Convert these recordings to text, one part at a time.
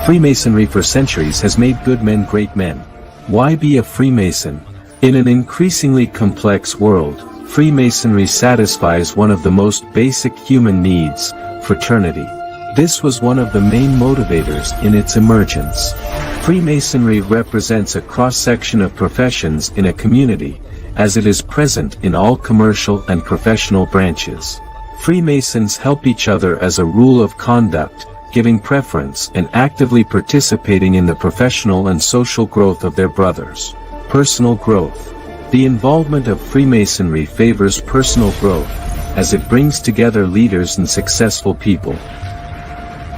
Freemasonry for centuries has made good men great men. Why be a Freemason? In an increasingly complex world, Freemasonry satisfies one of the most basic human needs, fraternity. This was one of the main motivators in its emergence. Freemasonry represents a cross-section of professions in a community, as it is present in all commercial and professional branches. Freemasons help each other as a rule of conduct, giving preference and actively participating in the professional and social growth of their brothers. Personal growth. The involvement of Freemasonry favors personal growth, as it brings together leaders and successful people.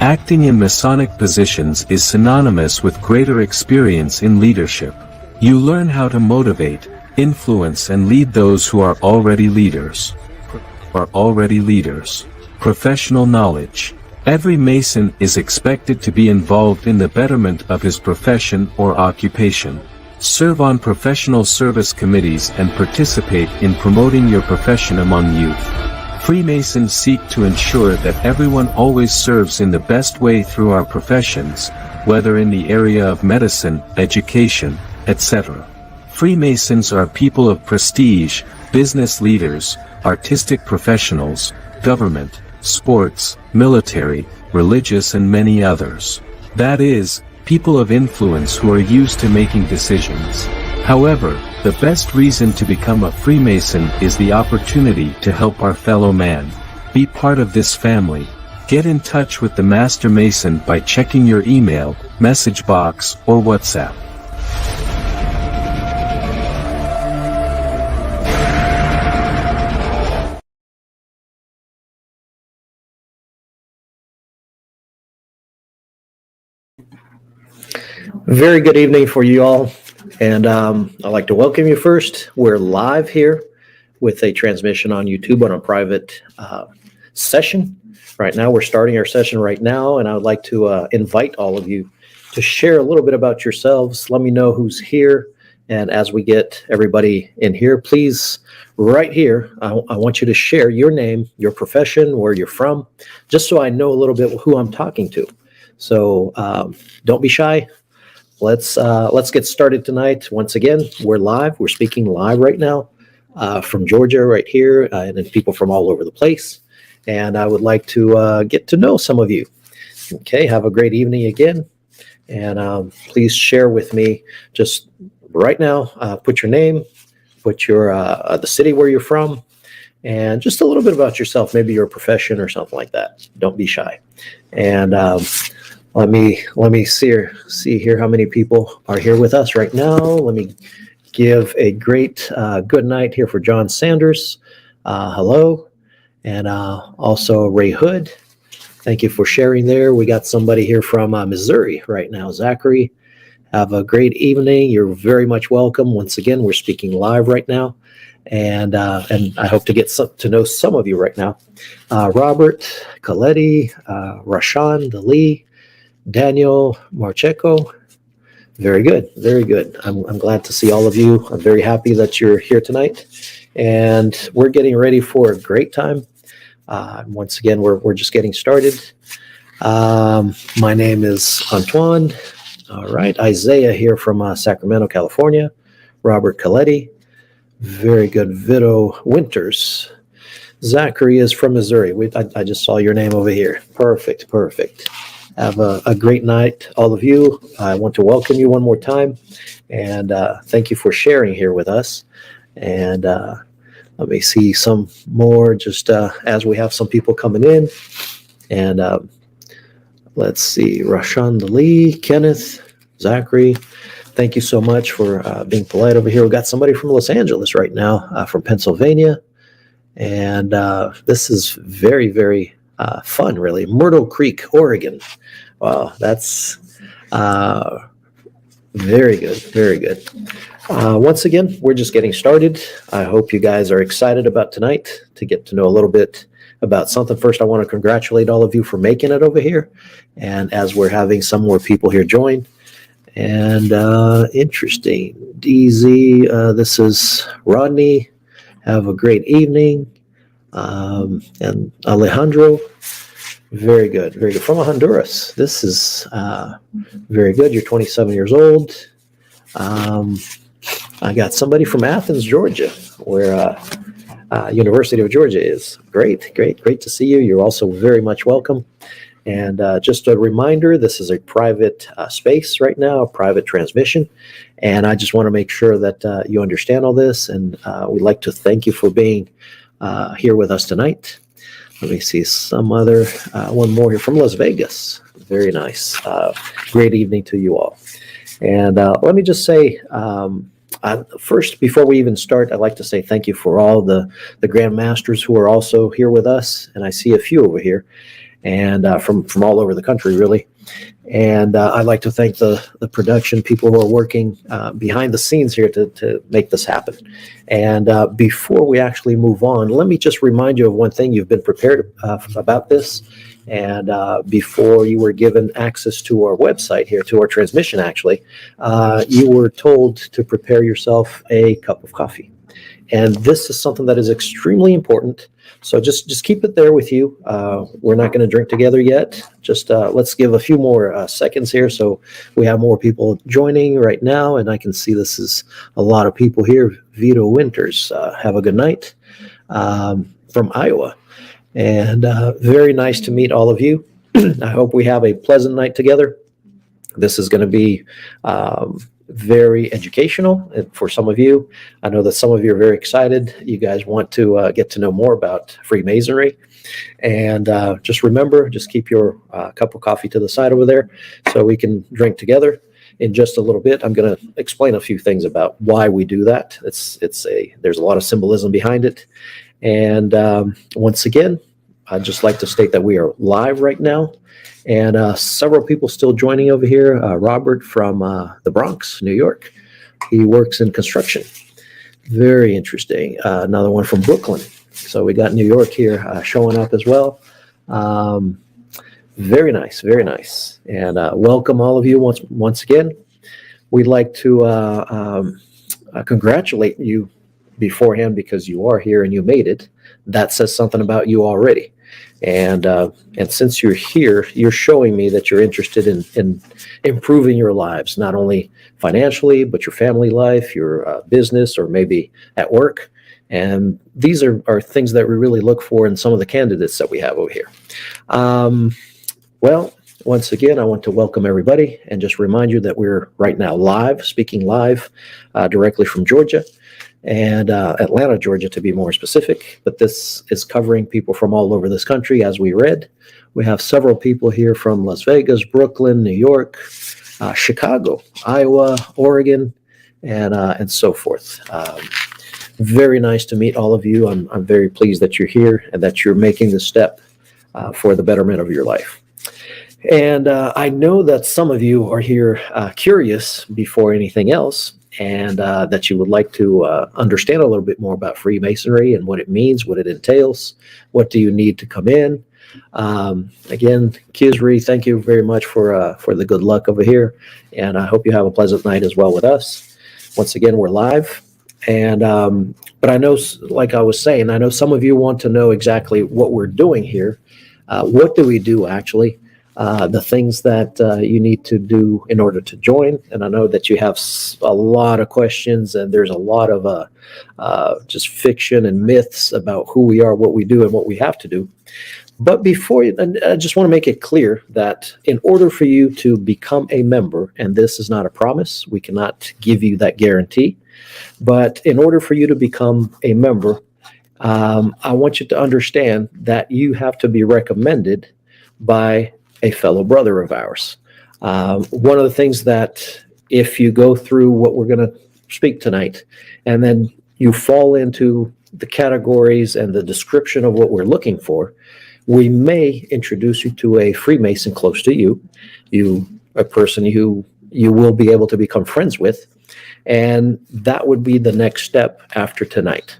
Acting in Masonic positions is synonymous with greater experience in leadership. You learn how to motivate, influence and lead those who are already leaders. Professional knowledge. Every Mason is expected to be involved in the betterment of his profession or occupation. Serve on professional service committees and participate in promoting your profession among youth. Freemasons seek to ensure that everyone always serves in the best way through our professions, whether in the area of medicine, education, etc. Freemasons are people of prestige, business leaders, artistic professionals, government, sports, military, religious and many others. That is, people of influence who are used to making decisions. However, the best reason to become a Freemason is the opportunity to help our fellow man. Be part of this family. Get in touch with the Master Mason by checking your email, message box, or WhatsApp. Very good evening for you all, and I'd like to welcome you first. We're live here with a transmission on YouTube on a private session. Right now, we're starting our session right now, and I would like to invite all of you to share a little bit about yourselves. Let me know who's here, and as we get everybody in here, please, right here, I want you to share your name, your profession, where you're from, just so I know a little bit who I'm talking to. So don't be shy. Let's get started tonight. Once again, we're live. We're speaking live right now from Georgia right here, and then people from all over the place. And I would like to get to know some of you. Okay, have a great evening again. And please share with me just right now, put your name, put your the city where you're from, and just a little bit about yourself, maybe your profession or something like that. Don't be shy. And let me see here how many people are here with us right now. Let me give a great good night here for John Sanders. Hello. And also Ray Hood. Thank you for sharing there. We got somebody here from Missouri right now. Zachary, have a great evening. You're very much welcome. Once again, we're speaking live right now. And I hope to get to know some of you right now. Robert, Coletti, Rashan, Lee, Daniel Marcheco. Very good. Very good. I'm glad to see all of you. I'm very happy that you're here tonight. And we're getting ready for a great time. Once again, we're just getting started. My name is Antoine. All right. Isaiah here from Sacramento, California. Robert Coletti. Very good. Vito Winters. Zachary is from Missouri. I just saw your name over here. Perfect. Perfect. Have a great night, all of you. I want to welcome you one more time, and thank you for sharing here with us. And let me see some more just as we have some people coming in. And let's see, Rashan Lee, Kenneth, Zachary. Thank you so much for being polite over here. We've got somebody from Los Angeles right now, from Pennsylvania. And this is very, very fun, really. Myrtle Creek, Oregon. Wow, that's very good, very good. Once again, we're just getting started. I hope you guys are excited about tonight to get to know a little bit about something. First, I want to congratulate all of you for making it over here. And as we're having some more people here join. And interesting. DZ, this is Rodney. Have a great evening. And Alejandro. Very good. Very good. From Honduras. This is very good. You're 27 years old. I got somebody from Athens, Georgia, where University of Georgia is. Great, great, great to see you. You're also very much welcome. And just a reminder, this is a private space right now, a private transmission. And I just want to make sure that you understand all this. And we'd like to thank you for being here with us tonight. Let me see some other, one more here from Las Vegas. Very nice. Great evening to you all. And let me just say, first, before we even start, I'd like to say thank you for all the Grandmasters who are also here with us. And I see a few over here, and from all over the country, really. And I'd like to thank the production people who are working behind the scenes here to make this happen. And before we actually move on, let me just remind you of one thing. You've been prepared about this. And before you were given access to our website here, to our transmission actually, you were told to prepare yourself a cup of coffee. And this is something that is extremely important. So just keep it there with you. We're not going to drink together yet. Just let's give a few more seconds here so we have more people joining right now. And I can see this is a lot of people here. Vito Winters, have a good night, from Iowa. And very nice to meet all of you. I hope we have a pleasant night together. This is going to be very educational for some of you. I know that some of you are very excited. You guys want to get to know more about Freemasonry. And just remember, just keep your cup of coffee to the side over there so we can drink together. In just a little bit, I'm going to explain a few things about why we do that. There's a lot of symbolism behind it. And once again, I'd just like to state that we are live right now. And several people still joining over here. Robert from the Bronx, New York. He works in construction. Very interesting. Another one from Brooklyn. So we got New York here showing up as well. Very nice, very nice. And welcome all of you once again. We'd like to congratulate you beforehand because you are here and you made it. That says something about you already. And since you're here, you're showing me that you're interested in improving your lives, not only financially, but your family life, your business, or maybe at work. And these are things that we really look for in some of the candidates that we have over here. Well, once again, I want to welcome everybody and just remind you that we're right now speaking live directly from Georgia. And Atlanta, Georgia, to be more specific. But this is covering people from all over this country, as we read. We have several people here from Las Vegas, Brooklyn, New York, Chicago, Iowa, Oregon, and so forth. Very nice to meet all of you. I'm very pleased that you're here and that you're making this step for the betterment of your life. And I know that some of you are here curious before anything else, and that you would like to understand a little bit more about Freemasonry and what it means, what it entails, what do you need to come in. Again, Kizri, thank you very much for the good luck over here, and I hope you have a pleasant night as well with us. Once again, we're live, and but I know, like I was saying, I know some of you want to know exactly what we're doing here. What do we do actually? The things that you need to do in order to join. And I know that you have a lot of questions, and there's a lot of just fiction and myths about who we are, what we do, and what we have to do. But I just want to make it clear that in order for you to become a member, and this is not a promise, we cannot give you that guarantee, but in order for you to become a member, I want you to understand that you have to be recommended by a fellow brother of ours. One of the things that if you go through what we're going to speak tonight, and then you fall into the categories and the description of what we're looking for, we may introduce you to a Freemason close to you, a person who you will be able to become friends with, and that would be the next step after tonight.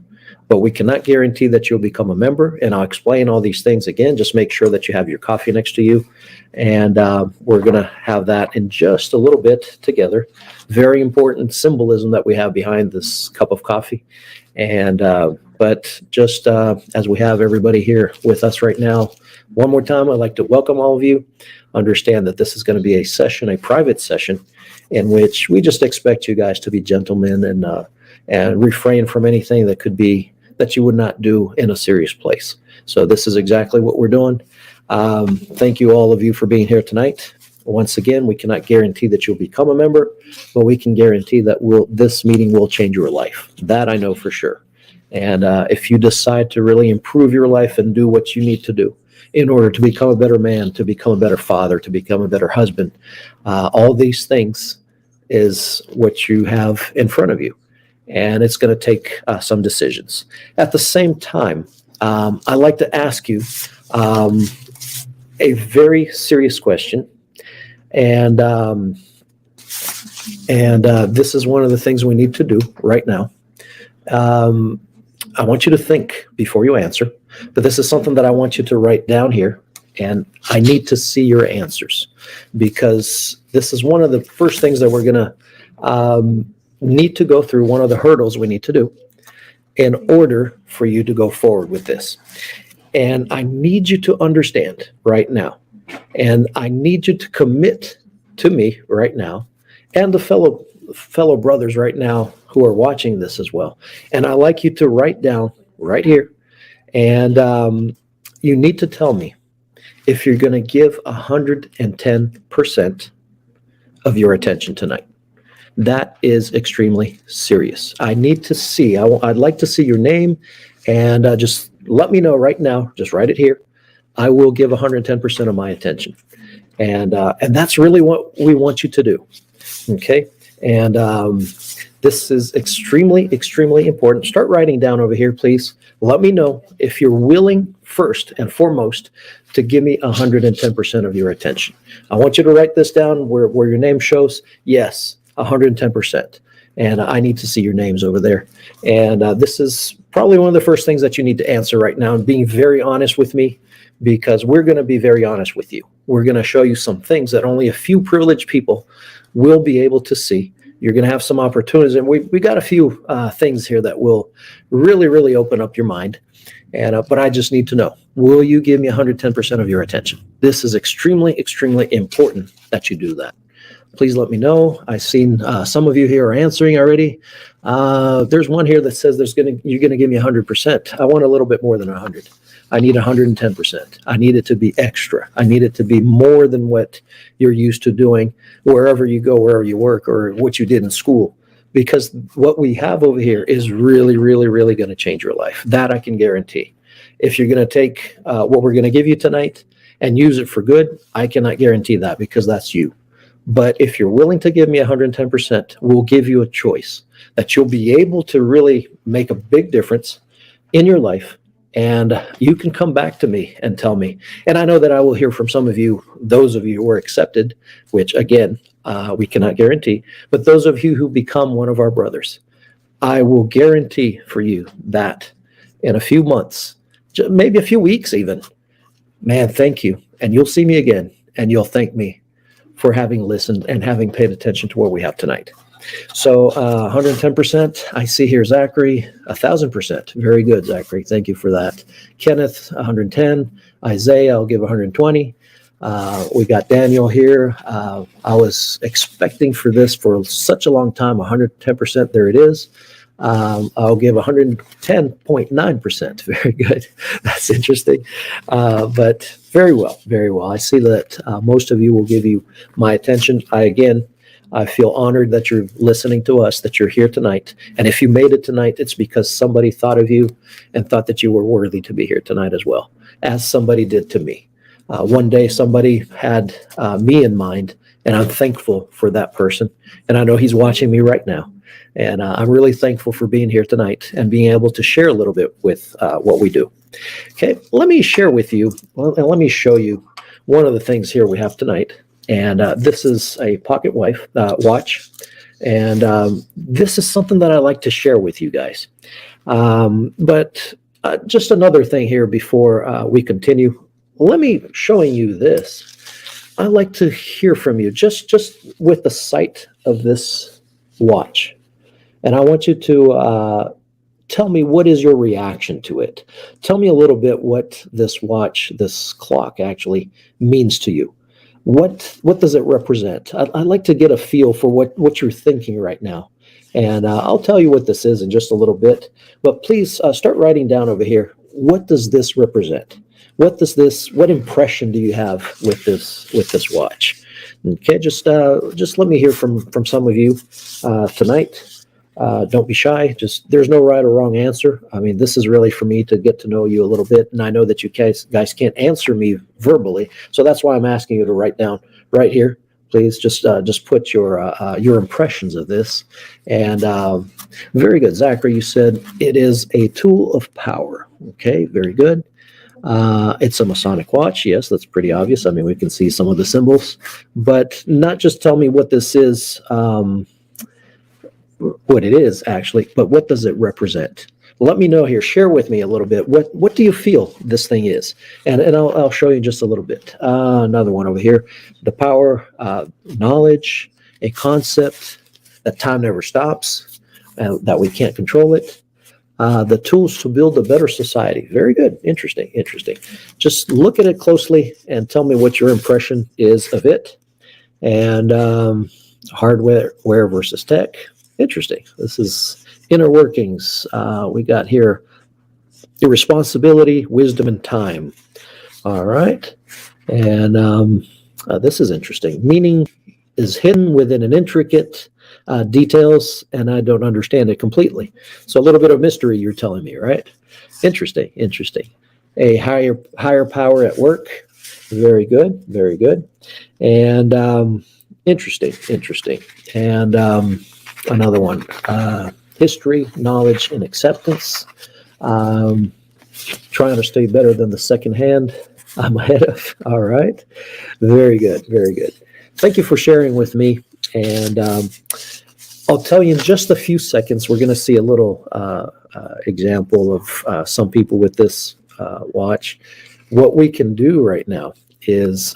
But we cannot guarantee that you'll become a member, and I'll explain all these things again. Just make sure that you have your coffee next to you, and we're going to have that in just a little bit together. Very important symbolism that we have behind this cup of coffee. And but just as we have everybody here with us right now, One more time, I'd like to welcome all of you. Understand that this is going to be a session, a private session, in which we just expect you guys to be gentlemen and refrain from anything that could be that you would not do in a serious place. So this is exactly what we're doing. Thank you, all of you, for being here tonight. Once again, we cannot guarantee that you'll become a member, but we can guarantee that this meeting will change your life. That I know for sure. And if you decide to really improve your life and do what you need to do in order to become a better man, to become a better father, to become a better husband, all these things is what you have in front of you. And it's going to take some decisions. At the same time, I'd like to ask you a very serious question. And this is one of the things we need to do right now. I want you to think before you answer, but this is something that I want you to write down here, and I need to see your answers, because this is one of the first things that we're going to need to go through, one of the hurdles we need to do in order for you to go forward with this. And I need you to understand right now, and I need you to commit to me right now, and the fellow brothers right now who are watching this as well. And I like you to write down right here, and you need to tell me if you're going to give 110% of your attention tonight. That is extremely serious. I need to see, I'd like to see your name, and just let me know right now, just write it here. I will give 110% of my attention. And that's really what we want you to do. Okay. And this is extremely, extremely important. Start writing down over here, please. Let me know if you're willing, first and foremost, to give me 110% of your attention. I want you to write this down where your name shows. Yes, 110%. And I need to see your names over there. And this is probably one of the first things that you need to answer right now, and being very honest with me, because we're going to be very honest with you. We're going to show you some things that only a few privileged people will be able to see. You're going to have some opportunities, and we got a few things here that will really, really open up your mind. And but I just need to know, will you give me 110% of your attention? This is extremely, extremely important that you do that. Please let me know. I've seen some of you here are answering already. There's one here that says you're going to give me 100%. I want a little bit more than 100. I need 110%. I need it to be extra. I need it to be more than what you're used to doing wherever you go, wherever you work, or what you did in school. Because what we have over here is really, really, really going to change your life. That I can guarantee. If you're going to take what we're going to give you tonight and use it for good, I cannot guarantee that, because that's you. But if you're willing to give me 110%, we'll give you a choice that you'll be able to really make a big difference in your life. And you can come back to me and tell me. And I know that I will hear from some of you, those of you who are accepted, which again, we cannot guarantee, but those of you who become one of our brothers, I will guarantee for you that in a few months, maybe a few weeks even, man, thank you. And you'll see me again, and you'll thank me for having listened and having paid attention to what we have tonight. So 110%, I see here Zachary, 1,000%. Very good, Zachary. Thank you for that. Kenneth, 110. Isaiah, I'll give 120. We got Daniel here. I was expecting for this for such a long time, 110%. There it is. I'll give 110.9%. Very good. That's interesting. But very well, very well. I see that most of you will give you my attention. I feel honored that you're listening to us, that you're here tonight. And if you made it tonight, it's because somebody thought of you and thought that you were worthy to be here tonight as well, as somebody did to me. One day somebody had me in mind, and I'm thankful for that person. And I know he's watching me right now. And I'm really thankful for being here tonight and being able to share a little bit with what we do. Okay, let me share with you, and let me show you one of the things here we have tonight. And this is a pocket watch. And this is something that I like to share with you guys. But just another thing here before we continue. Let me showing you this. I'd like to hear from you just with the sight of this watch. And I want you to tell me, what is your reaction to it? Tell me a little bit what this watch, this clock actually means to you. What does it represent? I'd like to get a feel for what you're thinking right now. And I'll tell you what this is in just a little bit. But please start writing down over here. What does this represent? What impression do you have with this watch? Okay, just let me hear from some of you tonight. Don't be shy. There's no right or wrong answer. I mean, this is really for me to get to know you a little bit, and I know that you guys can't answer me verbally, so that's why I'm asking you to write down right here. Please just put your impressions of this. And very good, Zachary. You said it is a tool of power. Okay, very good. It's a Masonic watch. Yes, that's pretty obvious. I mean, we can see some of the symbols, but not just tell me what this is. What it is actually, but what does it represent? Let me know here. Share with me a little bit. What do you feel this thing is? And I'll show you just a little bit. Another one over here. The power, knowledge, a concept, that time never stops, that we can't control it. The tools to build a better society. Very good. Interesting. Just look at it closely and tell me what your impression is of it. And hardware versus tech. Interesting. This is inner workings. We got here irresponsibility, wisdom, and time. All right. And this is interesting. Meaning is hidden within an intricate details, and I don't understand it completely. So a little bit of mystery you're telling me, right? Interesting. A higher power at work. Very good. And interesting. And another one, history, knowledge, and acceptance. Trying to stay better than the second hand I'm ahead of. All right. Very good. Thank you for sharing with me. And I'll tell you in just a few seconds, we're going to see a little example of some people with this watch. What we can do right now is,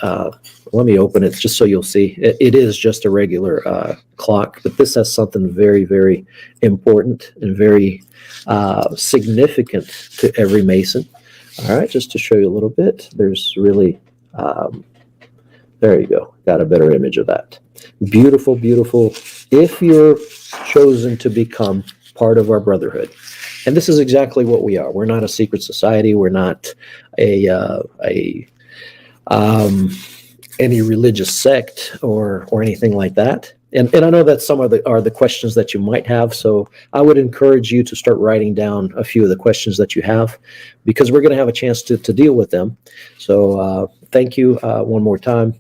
let me open it just so you'll see. It is just a regular clock, but this has something very, very important and very significant to every Mason. All right, just to show you a little bit, there's really, there you go, got a better image of that. Beautiful. If you're chosen to become part of our brotherhood, and this is exactly what we are. We're not a secret society. We're not any religious sect or anything like that. And I know that some are the questions that you might have. So I would encourage you to start writing down a few of the questions that you have, because we're going to have a chance to deal with them. So thank you one more time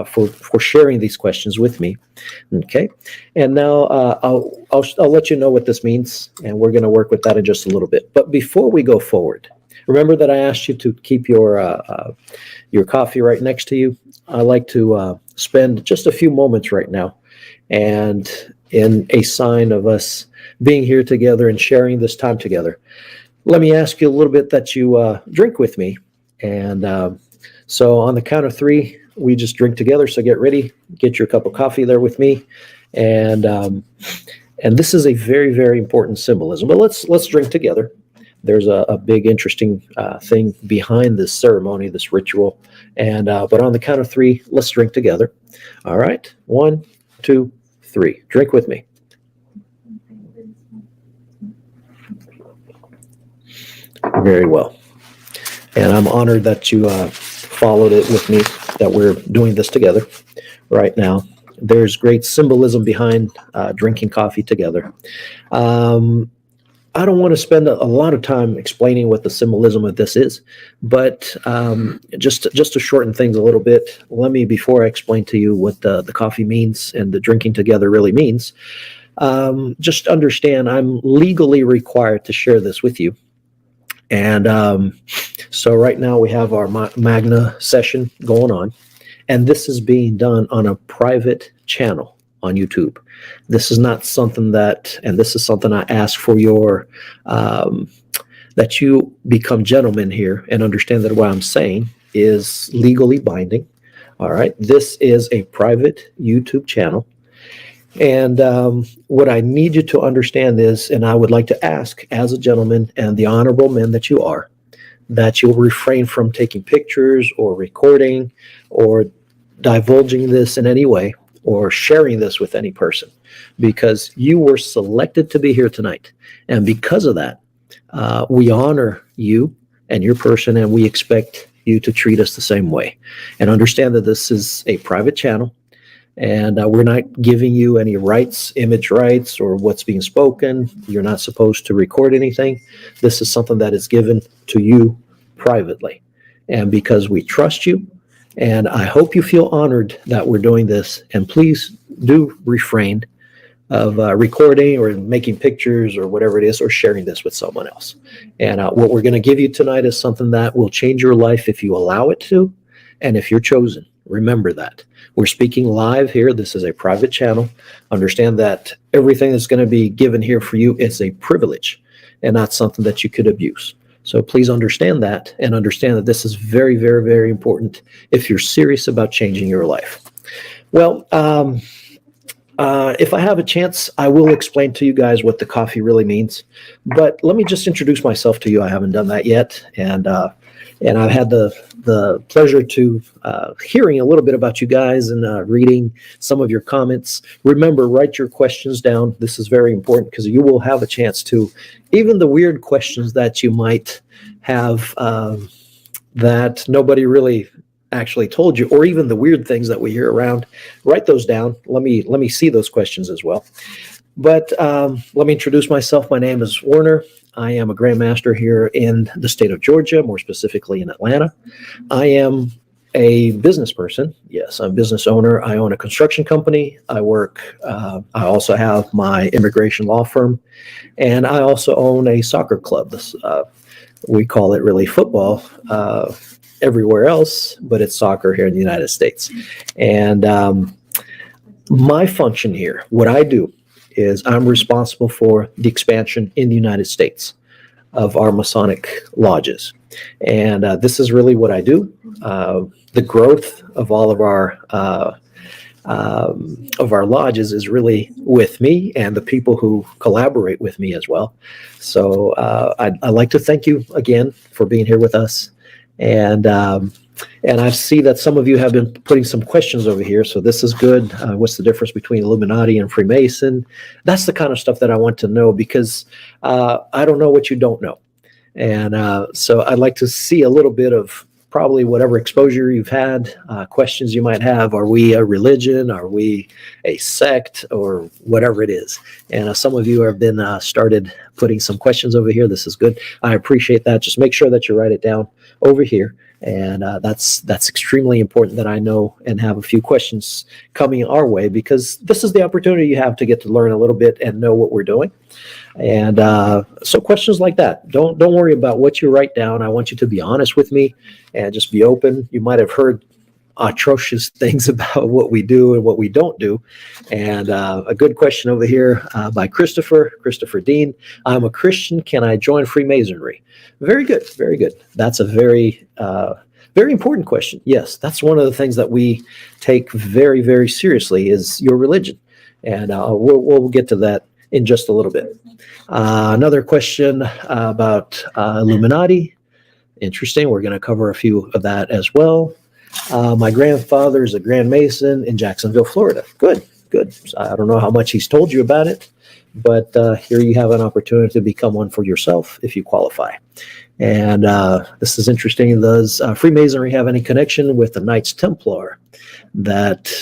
for sharing these questions with me. Okay. And now I'll let you know what this means, and we're going to work with that in just a little bit. But before we go forward, remember that I asked you to keep your coffee right next to you. I like to spend just a few moments right now, and in a sign of us being here together and sharing this time together, let me ask you a little bit that you drink with me. And so on the count of three, we just drink together. So get ready, get your cup of coffee there with me. And this is a very, very important symbolism, but let's drink together. There's a big, interesting thing behind this ceremony, this ritual. And but on the count of three, let's drink together. All right. 1, 2, 3. Drink with me. Very well. And I'm honored that you followed it with me, that we're doing this together right now. There's great symbolism behind drinking coffee together. I don't want to spend a lot of time explaining what the symbolism of this is, but just to shorten things a little bit, let me, before I explain to you what the coffee means and the drinking together really means, just understand I'm legally required to share this with you. And so right now we have our Magna session going on, and this is being done on a private channel on YouTube. This is not something and this is something I ask for your, that you become gentlemen here and understand that what I'm saying is legally binding. All right. This is a private YouTube channel. And what I need you to understand is, and I would like to ask as a gentleman and the honorable men that you are, that you'll refrain from taking pictures or recording or divulging this in any way or sharing this with any person, because you were selected to be here tonight. And because of that, we honor you and your person, and we expect you to treat us the same way. And understand that this is a private channel, and we're not giving you any rights, image rights, or what's being spoken. You're not supposed to record anything. This is something that is given to you privately. And because we trust you, and I hope you feel honored that we're doing this, and please do refrain of recording or making pictures or whatever it is, or sharing this with someone else. And what we're going to give you tonight is something that will change your life if you allow it to, and if you're chosen. Remember that. We're speaking live here. This is a private channel. Understand that everything that's going to be given here for you is a privilege and not something that you could abuse. So please understand that, and understand that this is very, very, very important if you're serious about changing your life. Well, if I have a chance, I will explain to you guys what the coffee really means. But let me just introduce myself to you. I haven't done that yet, and I've had the pleasure to hearing a little bit about you guys and reading some of your comments. Remember, write your questions down. This is very important because you will have a chance to, even the weird questions that you might have that nobody really actually told you, or even the weird things that we hear around, write those down. Let me see those questions as well. But let me introduce myself. My name is Warner. I am a Grandmaster here in the state of Georgia, more specifically in Atlanta. I am a business person. Yes, I'm a business owner. I own a construction company. I also have my immigration law firm, and I also own a soccer club. We call it really football everywhere else, but it's soccer here in the United States. And my function here, what I do, is I'm responsible for the expansion in the United States of our Masonic lodges. And this is really what I do. The growth of all of our lodges is really with me and the people who collaborate with me as well. So I'd like to thank you again for being here with us. And I see that some of you have been putting some questions over here, so this is good. What's the difference between Illuminati and Freemason? That's the kind of stuff that I want to know, because I don't know what you don't know. And so I'd like to see a little bit of probably whatever exposure you've had, questions you might have. Are we a religion? Are we a sect? Or whatever it is. And some of you have been started putting some questions over here. This is good. I appreciate that. Just make sure that you write it down over here. And that's extremely important that I know and have a few questions coming our way, because this is the opportunity you have to get to learn a little bit and know what we're doing. And so questions like that, don't worry about what you write down. I want you to be honest with me and just be open. You might have heard atrocious things about what we do and what we don't do. And a good question over here by Christopher Dean. I'm a Christian. Can I join Freemasonry? Very good. Very good. That's a very important question. Yes, that's one of the things that we take very, very seriously is your religion. And we'll get to that in just a little bit. Another question about Illuminati. Interesting. We're going to cover a few of that as well. My grandfather is a Grand Mason in Jacksonville, Florida. Good. I don't know how much he's told you about it, but here you have an opportunity to become one for yourself if you qualify. And this is interesting. Does Freemasonry have any connection with the Knights Templar that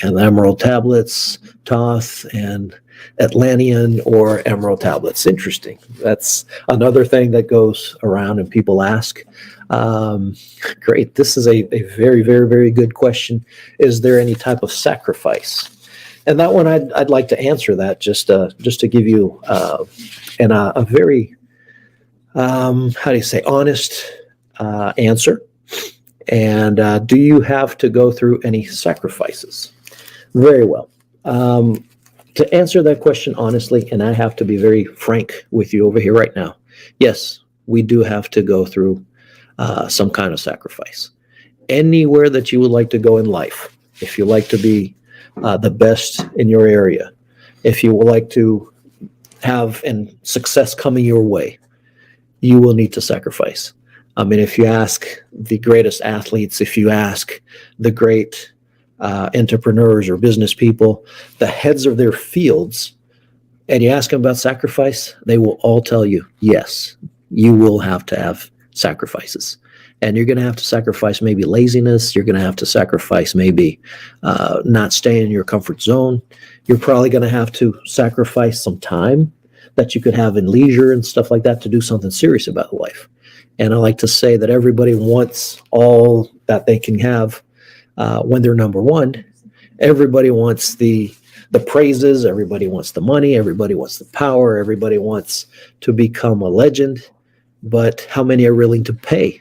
and the Emerald Tablets, Thoth, and Atlantean or Emerald Tablets? Interesting. That's another thing that goes around and people ask. Great. This is a very, very, very good question. Is there any type of sacrifice? And that one, I'd like to answer that just to give you a very, honest answer. And do you have to go through any sacrifices? Very well. To answer that question honestly, and I have to be very frank with you over here right now, yes, we do have to go through some kind of sacrifice. Anywhere that you would like to go in life, if you like to be the best in your area, if you would like to have and success coming your way, you will need to sacrifice. I mean, if you ask the greatest athletes, if you ask the great entrepreneurs or business people, the heads of their fields, and you ask them about sacrifice, they will all tell you, yes, you will have to have sacrifices. And you're going to have to sacrifice maybe laziness. You're going to have to sacrifice maybe not staying in your comfort zone. You're probably going to have to sacrifice some time that you could have in leisure and stuff like that to do something serious about life. And I like to say that everybody wants all that they can have when they're number one. Everybody wants the praises. Everybody wants the money. Everybody wants the power. Everybody wants to become a legend. But how many are willing to pay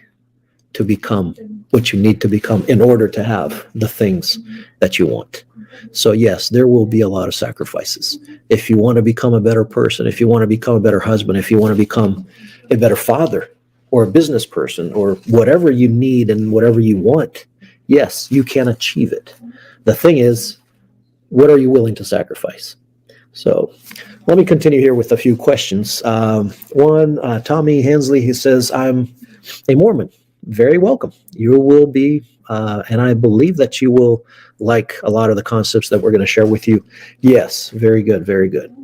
to become what you need to become in order to have the things that you want? So yes, there will be a lot of sacrifices. If you want to become a better person, if you want to become a better husband, if you want to become a better father or a business person or whatever you need and whatever you want, yes, you can achieve it. The thing is, what are you willing to sacrifice? So let me continue here with a few questions. One, Tommy Hensley, he says, I'm a Mormon. Very welcome. You will be, and I believe that you will like a lot of the concepts that we're going to share with you. Yes, very good, very good.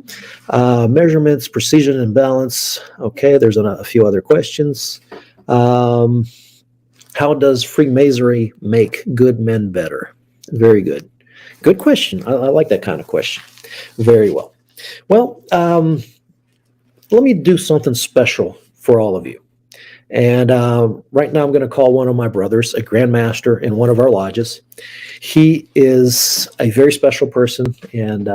Measurements, precision, and balance. Okay, there's a few other questions. How does Freemasonry make good men better? Very good. Good question. I like that kind of question. Very well. Well, let me do something special for all of you. And right now I'm going to call one of my brothers, a Grand Master in one of our lodges. He is a very special person, and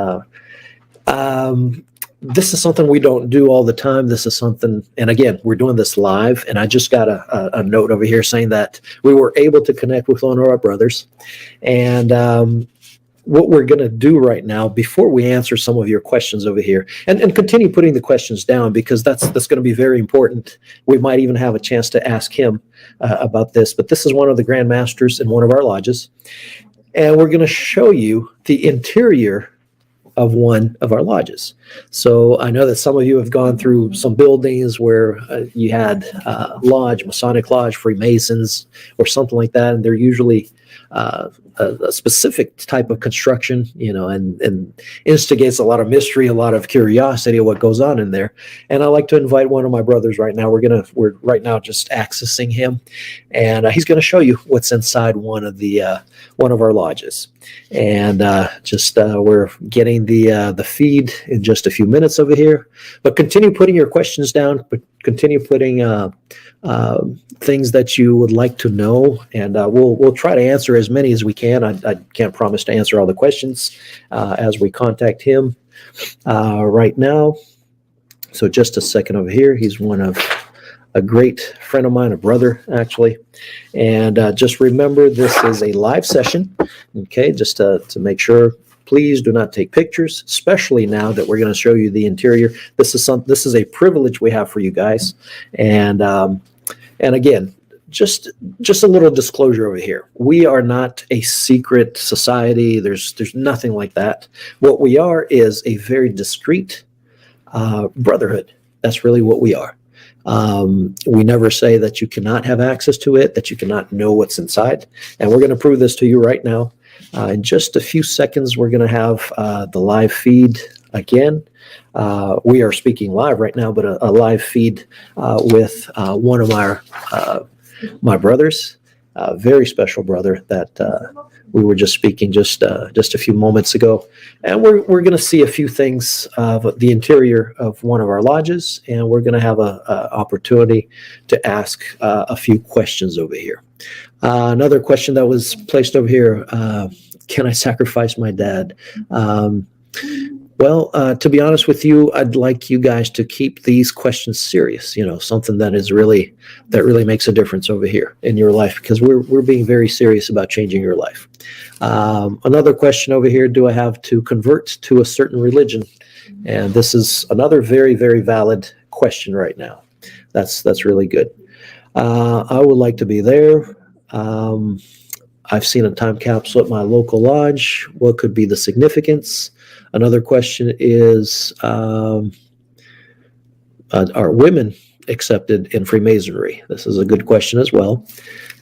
this is something we don't do all the time. This is something, and again, we're doing this live, and I just got a note over here saying that we were able to connect with one of our brothers. And what we're going to do right now, before we answer some of your questions over here, and continue putting the questions down, because that's going to be very important. We might even have a chance to ask him about this, but this is one of the Grand Masters in one of our lodges, and we're going to show you the interior of one of our lodges. So I know that some of you have gone through some buildings where you had lodge, Masonic Lodge, Freemasons, or something like that, and they're usually a specific type of construction, and instigates a lot of mystery, a lot of curiosity of what goes on in there. And I like to invite one of my brothers right now. We're right now just accessing him, and he's going to show you what's inside one of our lodges. And we're getting the feed in just a few minutes over here. But continue putting your questions down. But continue putting things that you would like to know, and we'll try to answer as many as we can. I can't promise to answer all the questions as we contact him right now. So just a second over here. He's a great friend of mine, a brother actually. And just remember, this is a live session. Okay, just to make sure. Please do not take pictures, especially now that we're going to show you the interior. This is a privilege we have for you guys. And again, just a little disclosure over here. We are not a secret society. There's nothing like that. What we are is a very discreet brotherhood. That's really what we are. We never say that you cannot have access to it, that you cannot know what's inside. And we're going to prove this to you right now. In just a few seconds, we're going to have the live feed again. We are speaking live right now, but a live feed with one of my brothers, a very special brother that we were just speaking just a few moments ago. And we're going to see a few things of the interior of one of our lodges, and we're going to have an opportunity to ask a few questions over here. Another question that was placed over here, can I sacrifice my dad? Well, to be honest with you, I'd like you guys to keep these questions serious, something that really makes a difference over here in your life, because we're being very serious about changing your life. Another question over here, do I have to convert to a certain religion? And this is another very, very valid question right now. That's really good. I would like to be there. I've seen a time capsule at my local lodge. What could be the significance? Another question is, are women accepted in Freemasonry? This is a good question as well.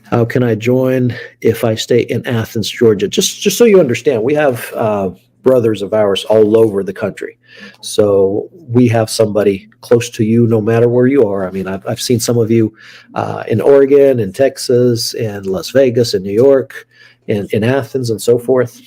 How can I join if I stay in Athens, Georgia? Just so you understand, we have brothers of ours all over the country. So we have somebody close to you no matter where you are. I mean, I've seen some of you in Oregon, in Texas, in Las Vegas, in New York, in Athens, and so forth.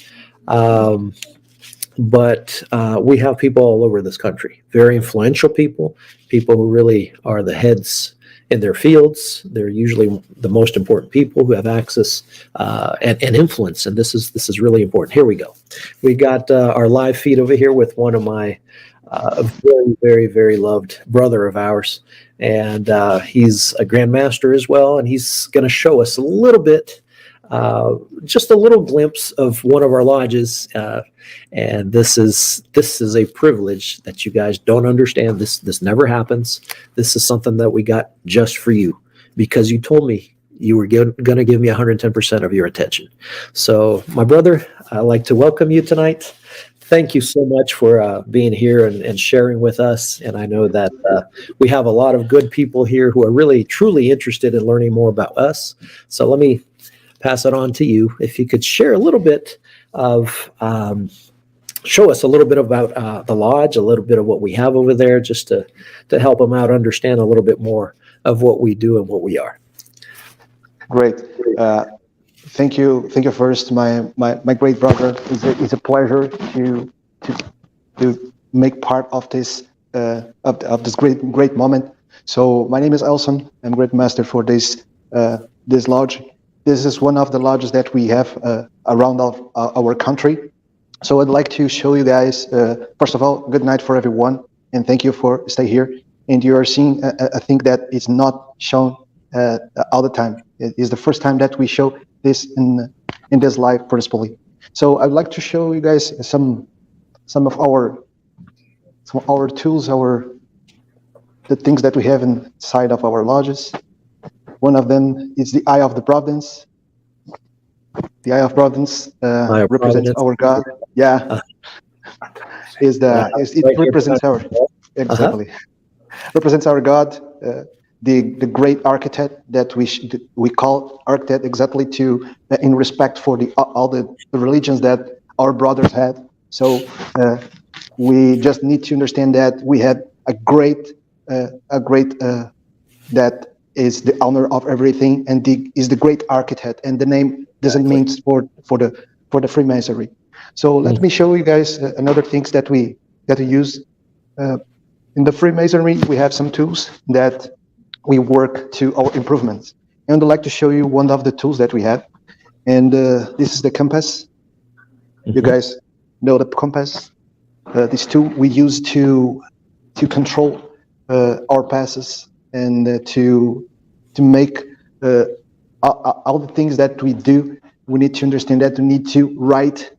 But we have people all over this country, very influential people, people who really are the heads in their fields. They're usually the most important people who have access and influence, and this is really important. Here we go. We got our live feed over here with one of my very, very, very loved brother of ours, and he's a Grand Master as well, and he's going to show us a little bit, just a little glimpse of one of our lodges, and this is a privilege that you guys don't understand. This never happens. This is something that we got just for you because you told me you were going to give me 110% of your attention. So, my brother, I'd like to welcome you tonight. Thank you so much for being here and sharing with us. And I know that we have a lot of good people here who are really, truly interested in learning more about us. So let me pass it on to you. If you could share a little bit of, show us a little bit about the lodge, a little bit of what we have over there, just to help them out understand a little bit more of what we do and what we are. Great. Thank you first, my great brother. It's a pleasure to make part of this of this great moment. So my name is Elson. I'm Great Master for this lodge. This is one of the lodges that we have around our country. So I'd like to show you guys. First of all, good night for everyone, and thank you for stay here. And you are seeing a thing that is not shown all the time. It is the first time that we show this in this live principally. So I'd like to show you guys some of our tools, the things that we have inside of our lodges. One of them is the Eye of the Providence. The Eye of Providence represents our God. Yeah, it represents our exactly represents our God. The great architect that we call architect exactly to in respect for all the religions that our brothers had. So we just need to understand that we had a great that is the owner of everything and is the great architect, and the name doesn't mean for the Freemasonry. So let me show you guys another things that we use in the Freemasonry. We have some tools that we work to our improvements, and I'd like to show you one of the tools that we have, and this is the compass. You guys know the compass. This tool we use to control our passes and to make all the things that we do. We need to understand that we need to write.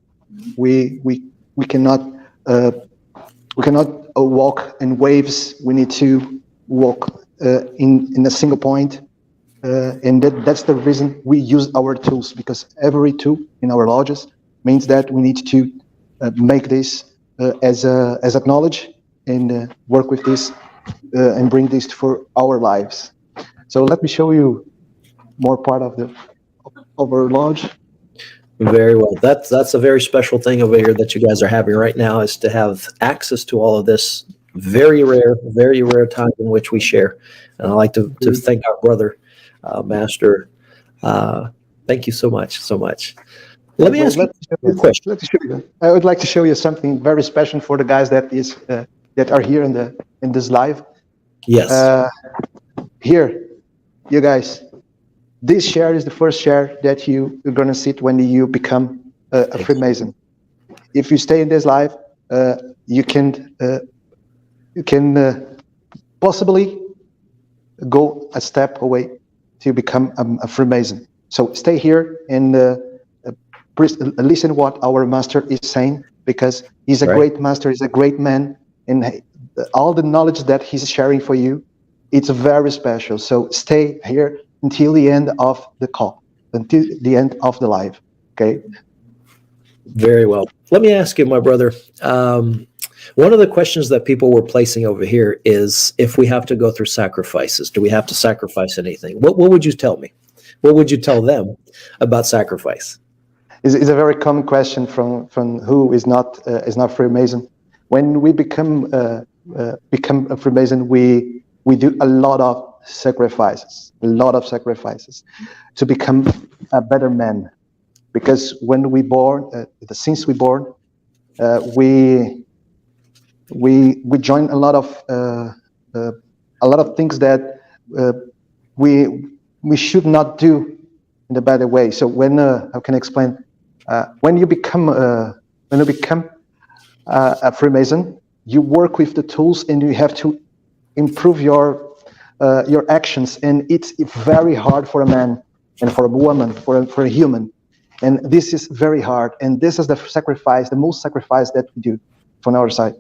We cannot walk in waves. We need to walk in a single point, and that's the reason we use our tools, because every tool in our lodges means that we need to make this as a knowledge and work with this and bring this for our lives. So let me show you more part of our lodge. Very well. That's a very special thing over here that you guys are having right now, is to have access to all of this. Very rare time in which we share. And I'd like to thank our brother, Master. Thank you so much. Let me ask you a question. I would like to show you something very special for the guys that are here in this live. Yes. Here, you guys. This chair is the first chair that you're gonna sit when you become a Freemason. If you stay in this live, you can possibly go a step away to become a Freemason. So stay here and listen what our master is saying, because he's a great master, he's a great man, and all the knowledge that he's sharing for you, it's very special. So stay here until the end of the call. until the end of the life. Okay. Very well. Let me ask you, my brother. One of the questions that people were placing over here is if we have to go through sacrifices, do we have to sacrifice anything? What would you tell me? What would you tell them about sacrifice? Is a very common question from who is not Freemason. When we become a Freemason, we do a lot of sacrifices to become a better man. Because when we born, since we born, we join a lot of things that we should not do in a better way. So when how can I explain? When you become a Freemason, you work with the tools, and you have to improve your actions. And it's very hard for a man and for a woman, for a human. And this is very hard. And this is the most sacrifice that we do from our side.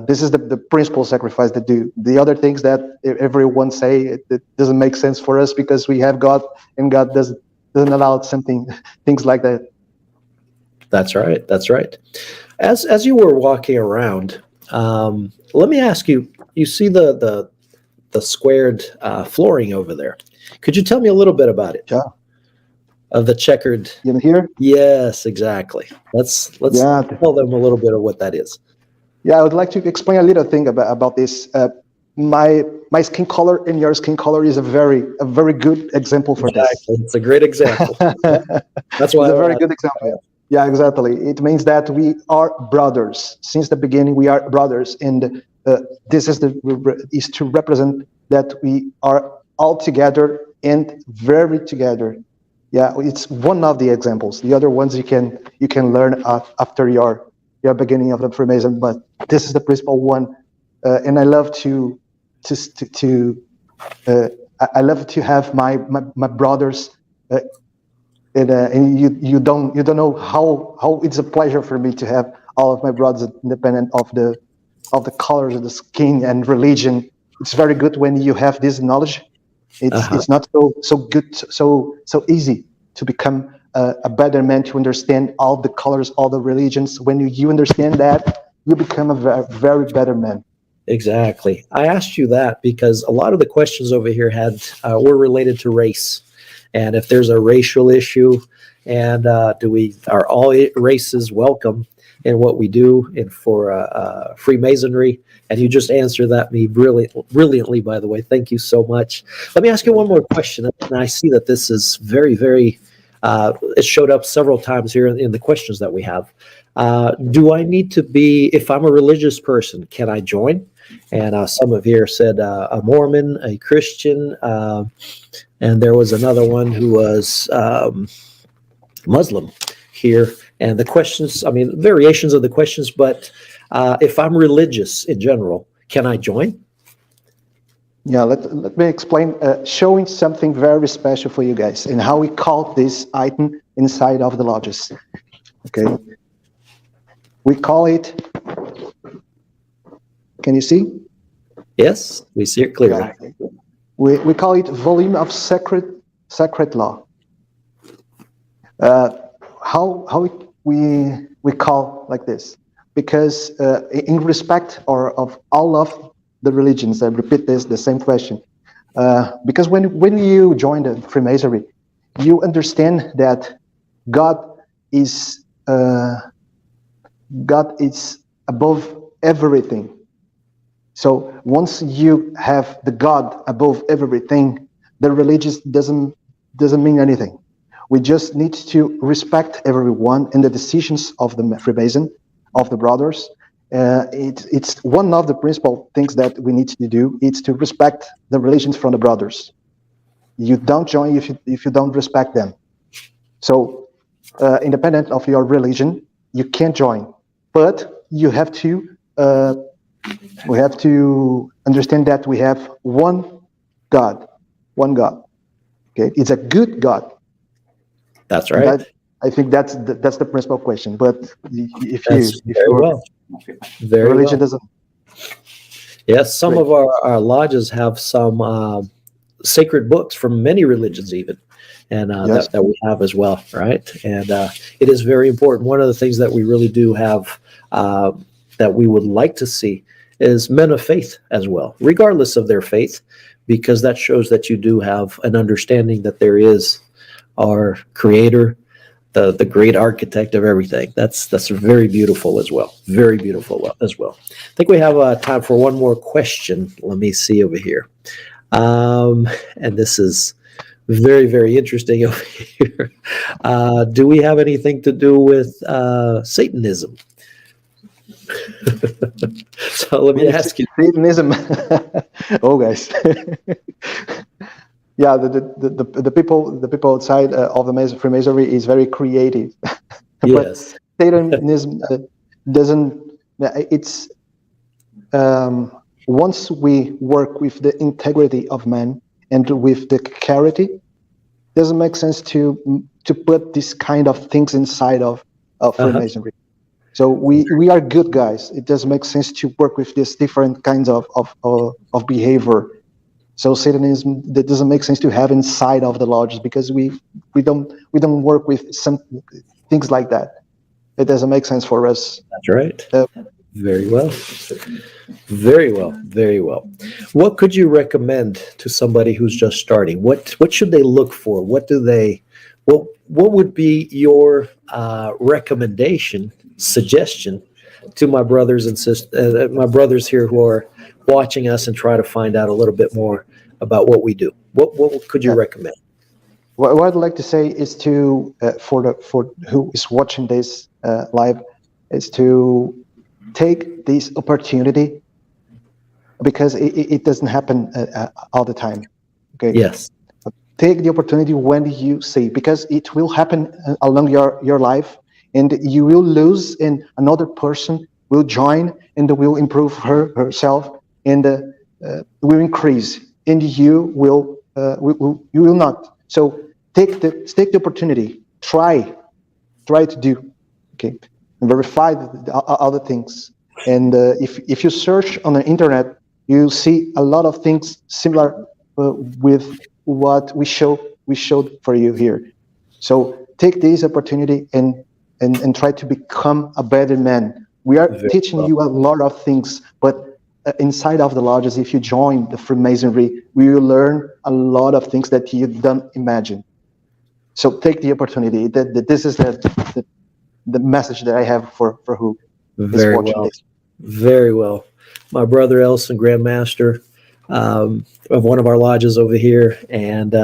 This is the principal sacrifice that do. The other things that everyone say, it doesn't make sense for us because we have God, and God doesn't allow things like that. That's right. That's right. As you were walking around, let me ask you. You see the squared flooring over there. Could you tell me a little bit about it? Yeah. Of the checkered. You here? Yes, exactly. Let's tell them a little bit of what that is. Yeah, I would like to explain a little thing about this. My skin color and your skin color is a very good example for this. It's a great example. That's why it's a very good example. Yeah, exactly. It means that we are brothers. Since the beginning, we are brothers, and this is to represent that we are all together and very together. Yeah, it's one of the examples. The other ones you can learn after your beginning of the Freemason, but this is the principal one, and I love to have my brothers, and you don't know how it's a pleasure for me to have all of my brothers, independent of the colors of the skin and religion. It's very good when you have this knowledge. It's not so good, so easy to become a better man, to understand all the colors, all the religions. When you understand that, you become a very better man. Exactly. I asked you that because a lot of the questions over here were related to race, and if there's a racial issue, and are all races welcome in what we do and for Freemasonry? And you just answered that brilliantly, by the way. Thank you so much. Let me ask you one more question. And I see that this is very, very, it showed up several times here in the questions that we have. Do I need to be, if I'm a religious person, can I join? And some of here said a Mormon, a Christian, and there was another one who was Muslim here. And the questions, variations of the questions, but if I'm religious in general, can I join? Yeah, let me explain, showing something very special for you guys and how we call this item inside of the lodges. Okay. We call it, can you see? Yes, we see it clearly. Yeah. We call it volume of sacred law. How we call like this? Because in respect of all of the religions, I repeat the same question. Because when you join the Freemasonry, you understand that God is above everything. So once you have the God above everything, the religion doesn't mean anything. We just need to respect everyone and the decisions of the Freemason, of the brothers. It's one of the principal things that we need to do. It's to respect the religions from the brothers. You don't join if you don't respect them. So independent of your religion, you can't join. But you have to we have to understand that we have one God. Okay, it's a good God. That's right. I think that's the principal question. But if very religion well. doesn't. Yes, some of our lodges have some sacred books from many religions, even. and Yes. that we have as well, right? And it is very important. One of the things that we really do have that we would like to see is men of faith as well, regardless of their faith, because that shows that you do have an understanding that there is our Creator, the great architect of everything. That's very beautiful as well. Very beautiful as well. I think we have time for one more question. Let me see over here. And this is very, very interesting over here. Do we have anything to do with Satanism? So let me ask you. Satanism. Oh, guys. Yeah, the people outside of the Freemasonry is very creative. Yes. But Satanism doesn't. It's once we work with the integrity of man and with the clarity, doesn't make sense to put this kind of things inside of Freemasonry. So we are good guys. It doesn't make sense to work with these different kinds of behavior. So Satanism, that doesn't make sense to have inside of the lodges, because we don't work with some things like that. It doesn't make sense for us. That's right. Very well. Very well. Very well. What could you recommend to somebody who's just starting? What should they look for? What would be your recommendation, suggestion to my brothers and sisters, my brothers here who are watching us and try to find out a little bit more about what we do? What could you recommend? What I'd like to say is to for who is watching this live, is to take this opportunity, because it doesn't happen all the time. Okay. Yes. Take the opportunity when you see, because it will happen along your life, and you will lose, and another person will join and will improve herself, and will increase, and you will not. So take the opportunity. Try to do, okay, and verify the other things. And if you search on the internet, you see a lot of things similar with what we showed for you here. So take this opportunity and try to become a better man. We are teaching you a lot of things, but inside of the lodges, if you join the Freemasonry, we will learn a lot of things that you don't imagine. So take the opportunity. This is the message that I have for who is watching this. Very well. My brother Elson, Grand Master of one of our lodges over here, and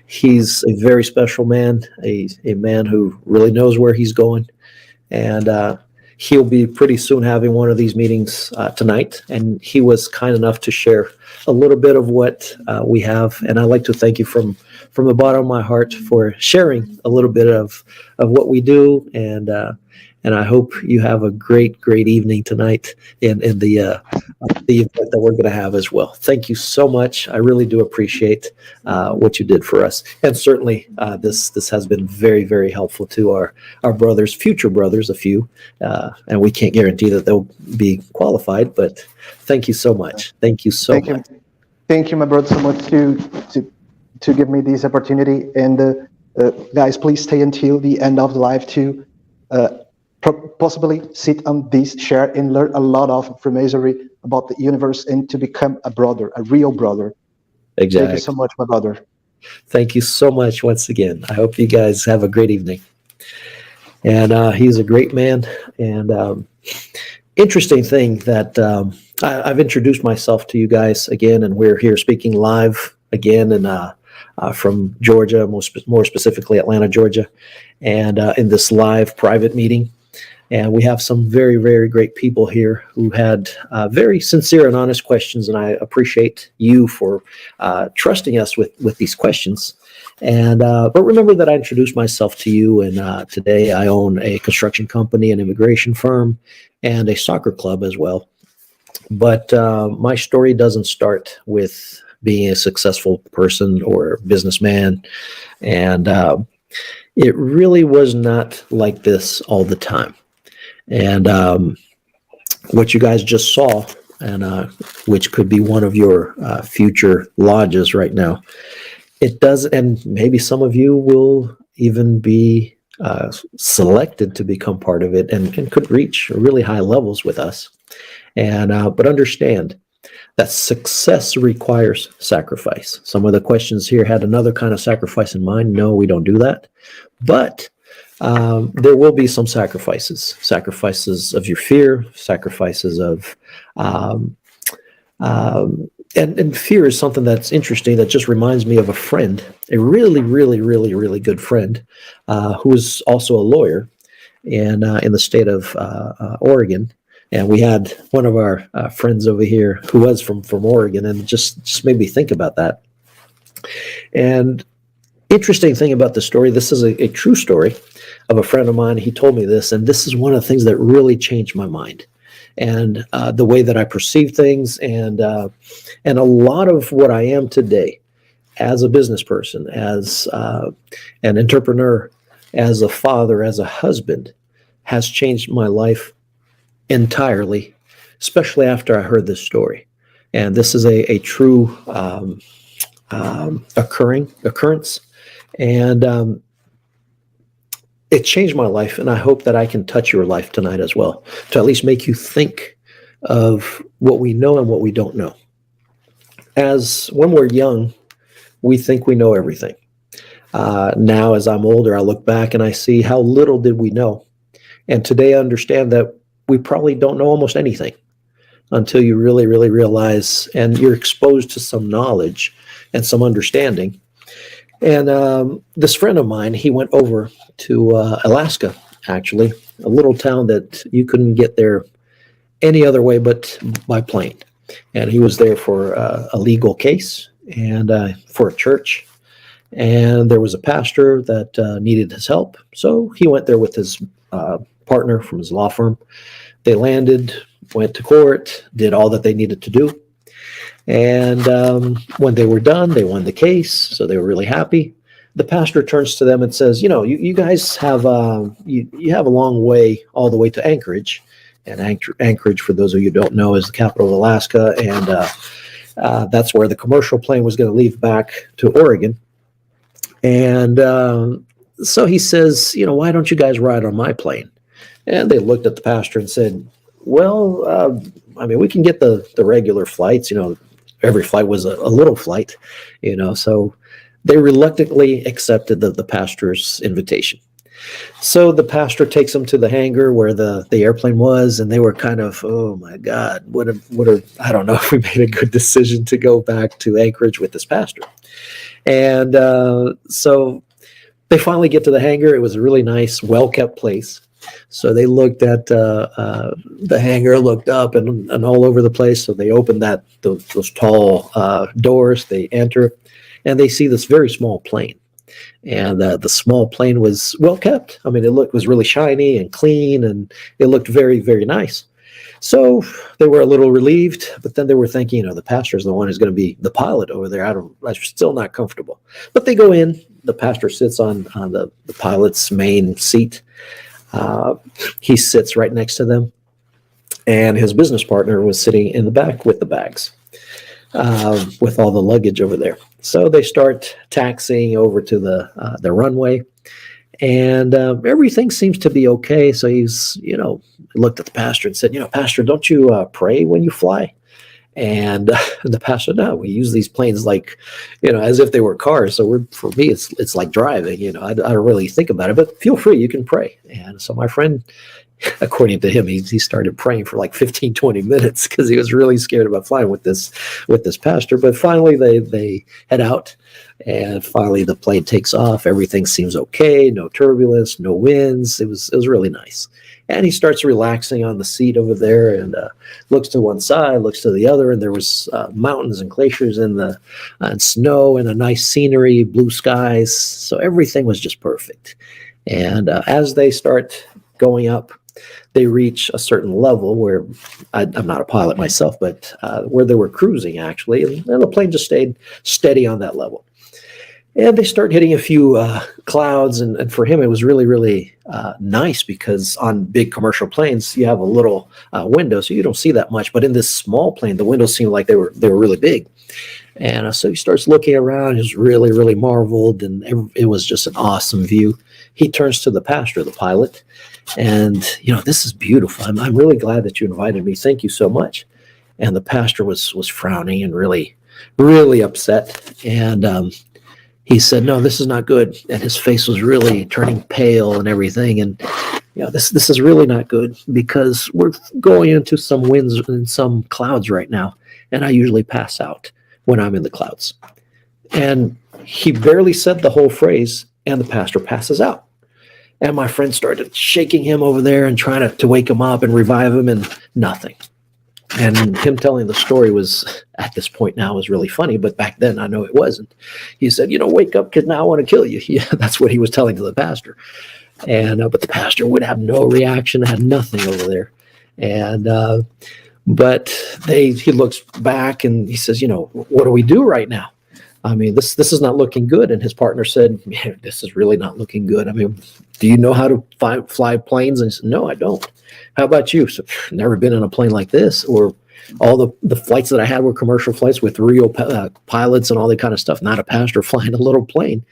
he's a very special man, a man who really knows where he's going, and he'll be pretty soon having one of these meetings tonight, and he was kind enough to share a little bit of what we have, and I'd like to thank you from the bottom of my heart for sharing a little bit of what we do, and I hope you have a great evening tonight in the event that we're going to have as well. Thank you so much. I really do appreciate what you did for us, and certainly this has been very, very helpful to our brothers, future brothers, a few, and we can't guarantee that they'll be qualified, but thank you so much. Thank you so much. Thank you, my brother, so much to give me this opportunity, and guys, please stay until the end of the live to possibly sit on this chair and learn a lot of Freemasonry about the universe, and to become a brother, a real brother. Exactly. Thank you so much, my brother. Thank you so much once again. I hope you guys have a great evening. And he's a great man. And interesting thing that I've introduced myself to you guys again, and we're here speaking live again, and from Georgia, more specifically Atlanta, Georgia, and in this live private meeting. And we have some very, very great people here who had very sincere and honest questions, and I appreciate you for trusting us with these questions. And but remember that I introduced myself to you, and today I own a construction company, an immigration firm, and a soccer club as well. But my story doesn't start with being a successful person or businessman, and it really was not like this all the time. And what you guys just saw, and which could be one of your future lodges right now, it does, and maybe some of you will even be selected to become part of it and could reach really high levels with us. And but understand that success requires sacrifice. Some of the questions here had another kind of sacrifice in mind. No, we don't do that. But there will be some sacrifices of your fear, sacrifices of, and fear is something that's interesting that just reminds me of a friend, a really, really, really, really good friend who is also a lawyer in the state of Oregon. And we had one of our friends over here who was from Oregon, and just made me think about that. And interesting thing about the story, this is a true story of a friend of mine. He told me this, and this is one of the things that really changed my mind and the way that I perceive things, and a lot of what I am today as a business person, as an entrepreneur, as a father, as a husband, has changed my life entirely, especially after I heard this story. And this is a true occurrence, and it changed my life. And I hope that I can touch your life tonight as well, to at least make you think of what we know and what we don't know. As when we're young, we think we know everything. Now, as I'm older, I look back and I see how little did we know. And today I understand that we probably don't know almost anything until you really, really realize and you're exposed to some knowledge and some understanding. And this friend of mine, he went over to Alaska, actually, a little town that you couldn't get there any other way but by plane. And he was there for a legal case and for a church. And there was a pastor that needed his help. So he went there with his partner from his law firm. They landed, went to court, did all that they needed to do. And when they were done, they won the case. So they were really happy. The pastor turns to them and says, you guys have you have a long way all the way to Anchorage. And Anchorage, for those of you who don't know, is the capital of Alaska. And that's where the commercial plane was going to leave back to Oregon. And so he says, why don't you guys ride on my plane? And they looked at the pastor and said, well, we can get the regular flights. Every flight was a little flight, so they reluctantly accepted the pastor's invitation. So the pastor takes them to the hangar where the airplane was, and they were kind of, oh my God, I don't know if we made a good decision to go back to Anchorage with this pastor. And so they finally get to the hangar. It was a really nice, well-kept place. So they looked at the hangar, looked up and all over the place. So they opened those tall doors. They enter, and they see this very small plane. And the small plane was well kept. It was really shiny and clean, and it looked very, very nice. So they were a little relieved, but then they were thinking, the pastor's the one who's going to be the pilot over there. I'm still not comfortable. But they go in. The pastor sits on the pilot's main seat. He sits right next to them, and his business partner was sitting in the back with the bags, with all the luggage over there. So they start taxiing over to the runway, and everything seems to be okay. So he's, looked at the pastor and said, Pastor, don't you pray when you fly? And the pastor, no, we use these planes like, as if they were cars. So for me, it's like driving, I don't really think about it, but feel free, you can pray. And so my friend, according to him, he started praying for like 15, 20 minutes because he was really scared about flying with this pastor. But finally they head out, and finally the plane takes off. Everything seems okay. No turbulence, no winds. It was really nice. And he starts relaxing on the seat over there and looks to one side, looks to the other, and there was mountains and glaciers and snow and a nice scenery, blue skies. So everything was just perfect. And as they start going up, they reach a certain level where I'm not a pilot myself, but where they were cruising actually, and the plane just stayed steady on that level. And they start hitting a few clouds, and for him it was really, really nice, because on big commercial planes you have a little window, so you don't see that much. But in this small plane, the windows seemed like they were really big. And so he starts looking around. He's really, really marveled, and it was just an awesome view. He turns to the pastor, the pilot, and this is beautiful. I'm really glad that you invited me. Thank you so much. And the pastor was frowning and really, really upset. And he said, "No, this is not good." And his face was really turning pale and everything. And this is really not good, because we're going into some winds and some clouds right now, and I usually pass out when I'm in the clouds. And he barely said the whole phrase, and the pastor passes out. And my friend started shaking him over there and trying to wake him up and revive him, and nothing. And him telling the story was, at this point now, was really funny, but back then I know it wasn't. He said, "Wake up, kid, now I want to kill you." Yeah, that's what he was telling to the pastor. And but the pastor would have no reaction, had nothing over there. And but he looks back and he says, "What do we do right now? I mean, this is not looking good." And his partner said, "Man, this is really not looking good. I mean, do you know how to fly planes?" And he said, "No, I don't." "How about you?" So, "Never been on a plane like this." Or, "All the flights that I had were commercial flights with real pilots and all that kind of stuff, not a pastor flying a little plane.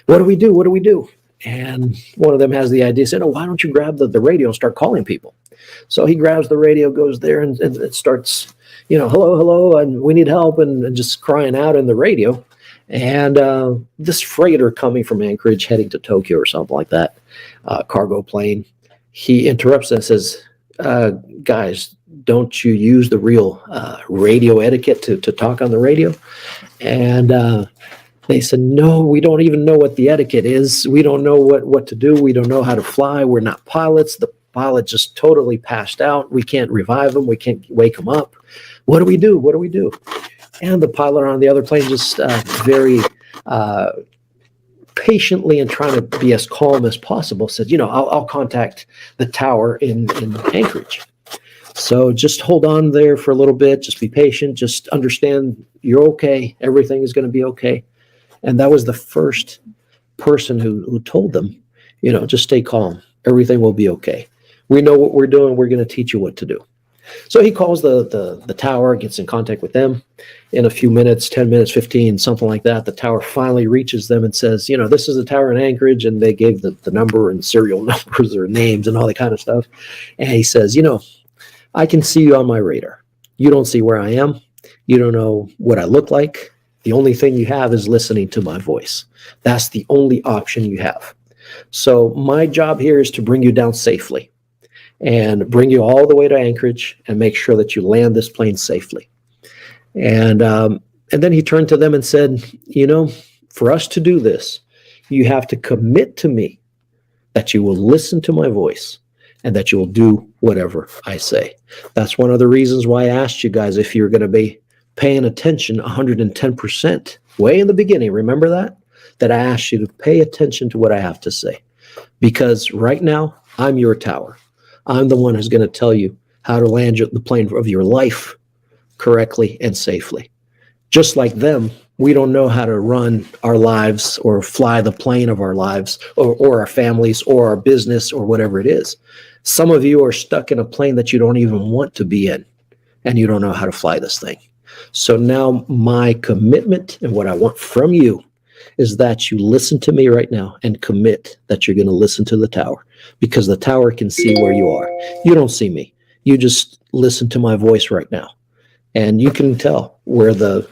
What do we do? What do we do?" And one of them has the idea, said, "Oh, why don't you grab the radio and start calling people?" So he grabs the radio, goes there, and it starts, "Hello, hello, and we need help," and just crying out in the radio. And this freighter coming from Anchorage heading to Tokyo or something like that, cargo plane, he interrupts and says, "Guys, don't you use the real radio etiquette to talk on the radio?" And they said, "No, we don't even know what the etiquette is. We don't know what to do. We don't know how to fly. We're not pilots. The pilot just totally passed out. We can't revive him. We can't wake him up. What do we do? What do we do?" And the pilot on the other plane just very patiently and trying to be as calm as possible said, I'll contact the tower in Anchorage. So just hold on there for a little bit. Just be patient. Just understand you're okay. Everything is going to be okay." And that was the first person who told them, just stay calm. Everything will be okay. We know what we're doing. We're going to teach you what to do. So he calls the tower, gets in contact with them. In a few minutes, 10 minutes, 15, something like that, the tower finally reaches them and says, "This is the tower in Anchorage." And they gave the number and serial numbers or names and all that kind of stuff. And he says, "I can see you on my radar. You don't see where I am. You don't know what I look like. The only thing you have is listening to my voice. That's the only option you have. So my job here is to bring you down safely and bring you all the way to Anchorage and make sure that you land this plane safely." And then he turned to them and said, "For us to do this, you have to commit to me that you will listen to my voice and that you will do whatever I say." That's one of the reasons why I asked you guys if you're going to be paying attention 110% way in the beginning. Remember that I asked you to pay attention to what I have to say, because right now I'm your tower. I'm the one who's going to tell you how to land the plane of your life correctly and safely. Just like them, we don't know how to run our lives or fly the plane of our lives or our families or our business or whatever it is. Some of you are stuck in a plane that you don't even want to be in, and you don't know how to fly this thing. So now my commitment and what I want from you is that you listen to me right now and commit that you're going to listen to the tower, because the tower can see where you are. You don't see me. You just listen to my voice right now. And you can tell where those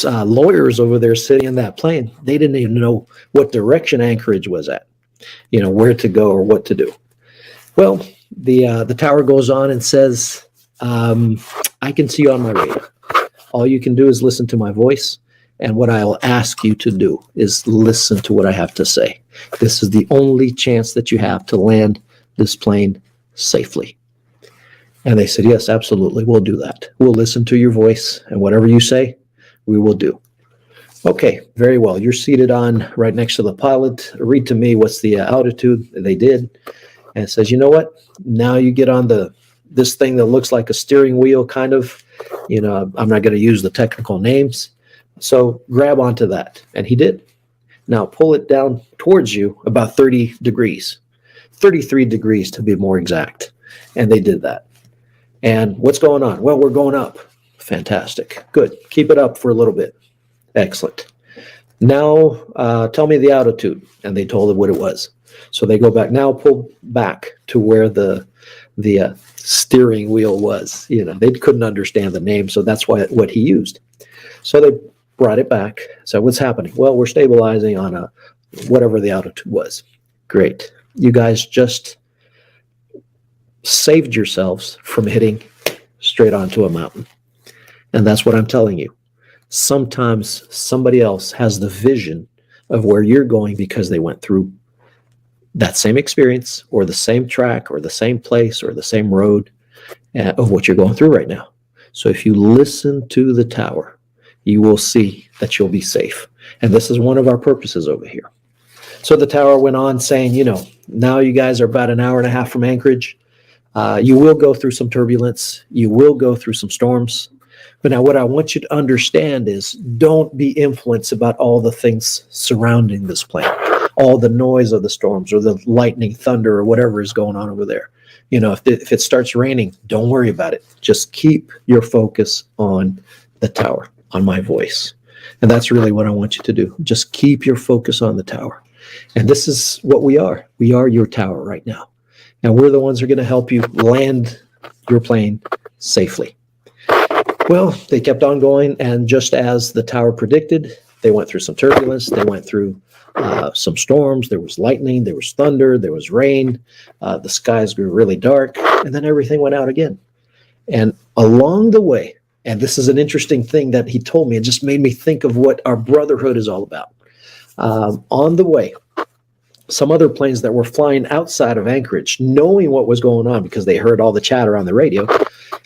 lawyers over there sitting in that plane, they didn't even know what direction Anchorage was at, where to go or what to do. Well, the tower goes on and says, "I can see you on my radar. All you can do is listen to my voice. And what I'll ask you to do is listen to what I have to say. This is the only chance that you have to land this plane safely." And they said, "Yes, absolutely. We'll do that. We'll listen to your voice, and whatever you say, we will do." Okay, very well. You're seated on right next to the pilot. Read to me what's the altitude. They did. And it says, "You know what? Now you get on this thing that looks like a steering wheel, kind of. I'm not going to use the technical names, So grab onto that. And he did. Now pull it down towards you about 30 degrees, 33 degrees to be more exact. And they did that. And what's going on? Well, we're going up. Fantastic. Good. Keep it up for a little bit. Excellent. Now tell me the altitude. And they told him what it was. So they go back. Now pull back to where the steering wheel was. They couldn't understand the name, so that's what he used. So they brought it back. So what's happening? Well, we're stabilizing on whatever the altitude was. Great. You guys just saved yourselves from hitting straight onto a mountain. And that's what I'm telling you. Sometimes somebody else has the vision of where you're going because they went through that same experience or the same track or the same place or the same road of what you're going through right now. So if you listen to the tower, you will see that you'll be safe. And this is one of our purposes over here. So the tower went on saying, now you guys are about an hour and a half from Anchorage. You will go through some turbulence. You will go through some storms. But now what I want you to understand is don't be influenced about all the things surrounding this plane, all the noise of the storms or the lightning, thunder, or whatever is going on over there. If it starts raining, don't worry about it. Just keep your focus on the tower, on my voice. And that's really what I want you to do. Just keep your focus on the tower. And this is what we are. We are your tower right now. And we're the ones who are going to help you land your plane safely. Well, they kept on going, and just as the tower predicted, they went through some turbulence. They went through some storms. There was lightning. There was thunder. There was rain. The skies grew really dark, and then everything went out again. And along the way, and this is an interesting thing that he told me, it just made me think of what our brotherhood is all about. On the way, some other planes that were flying outside of Anchorage, knowing what was going on because they heard all the chatter on the radio,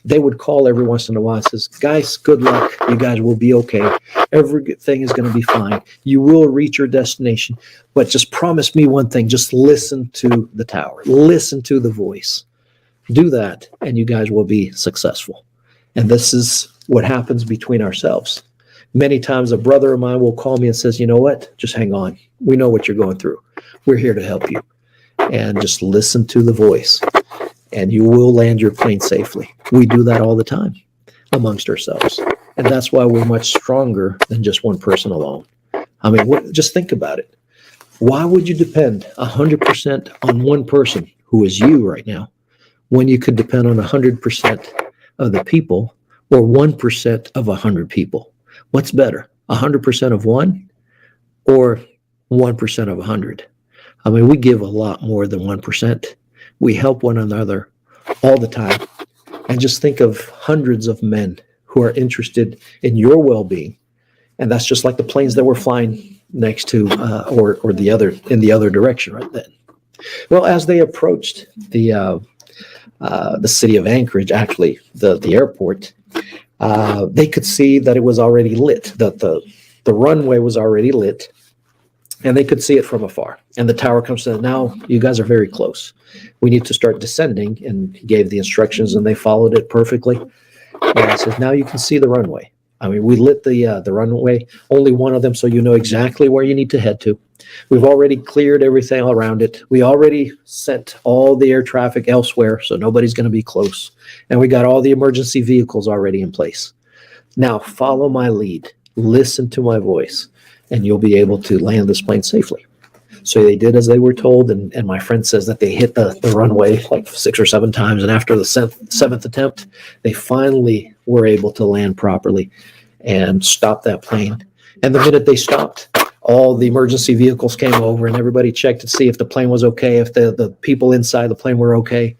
they would call every once in a while and says, guys, good luck. You guys will be okay. Everything is going to be fine. You will reach your destination. But just promise me one thing. Just listen to the tower. Listen to the voice. Do that, and you guys will be successful. And this is what happens between ourselves. Many times a brother of mine will call me and says, you know what? Just hang on. We know what you're going through. We're here to help you. And just listen to the voice, and you will land your plane safely. We do that all the time amongst ourselves. And that's why we're much stronger than just one person alone. I mean, just think about it. Why would you depend 100% on one person who is you right now when you could depend on 100% of the people or 1% of 100 people? What's better, 100% of one or 1% of 100? I mean, we give a lot more than 1%. We help one another all the time. And just think of hundreds of men who are interested in your well-being. And that's just like the planes that were flying next to or the other in the other direction right then. Well, as they approached the city of Anchorage, actually the airport, they could see that it was already lit, that the runway was already lit, and they could see it from afar. And the tower comes to, now you guys are very close. We need to start descending. And he gave the instructions, and they followed it perfectly. And he says, now you can see the runway. I mean, we lit the runway, only one of them, so you know exactly where you need to head to. We've already cleared everything around it. We already sent all the air traffic elsewhere, so nobody's going to be close. And we got all the emergency vehicles already in place. Now follow my lead. Listen to my voice, and you'll be able to land this plane safely. So they did as they were told, and my friend says that they hit the runway like 6 or 7 times, and after the seventh attempt, they finally were able to land properly and stop that plane. And the minute they stopped, all the emergency vehicles came over, and everybody checked to see if the plane was okay, if the people inside the plane were okay,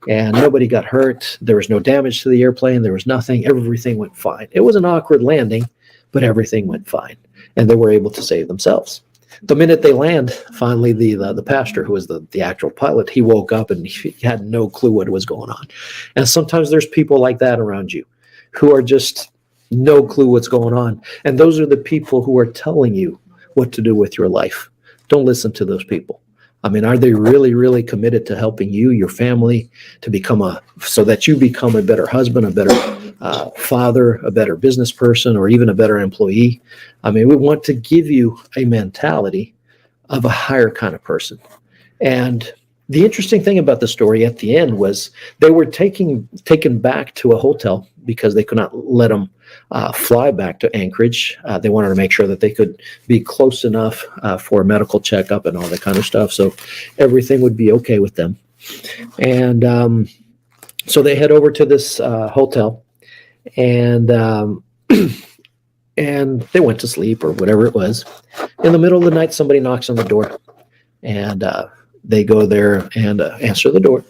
and nobody got hurt. There was no damage to the airplane. There was nothing. Everything went fine. It was an awkward landing, but everything went fine, and they were able to save themselves. The minute they land, finally, the pastor, who was the actual pilot, he woke up and he had no clue what was going on. And sometimes there's people like that around you who are just no clue what's going on. And those are the people who are telling you what to do with your life. Don't listen to those people. I mean, are they really, really committed to helping you, your family, to become so that you become a better husband, a better father, a better business person, or even a better employee. I mean, we want to give you a mentality of a higher kind of person. And the interesting thing about the story at the end was they were taken back to a hotel because they could not let them fly back to Anchorage. They wanted to make sure that they could be close enough for a medical checkup and all that kind of stuff, so everything would be okay with them. And so they head over to this hotel, and and they went to sleep or whatever it was. In the middle of the night, somebody knocks on the door, and they go there and answer the door.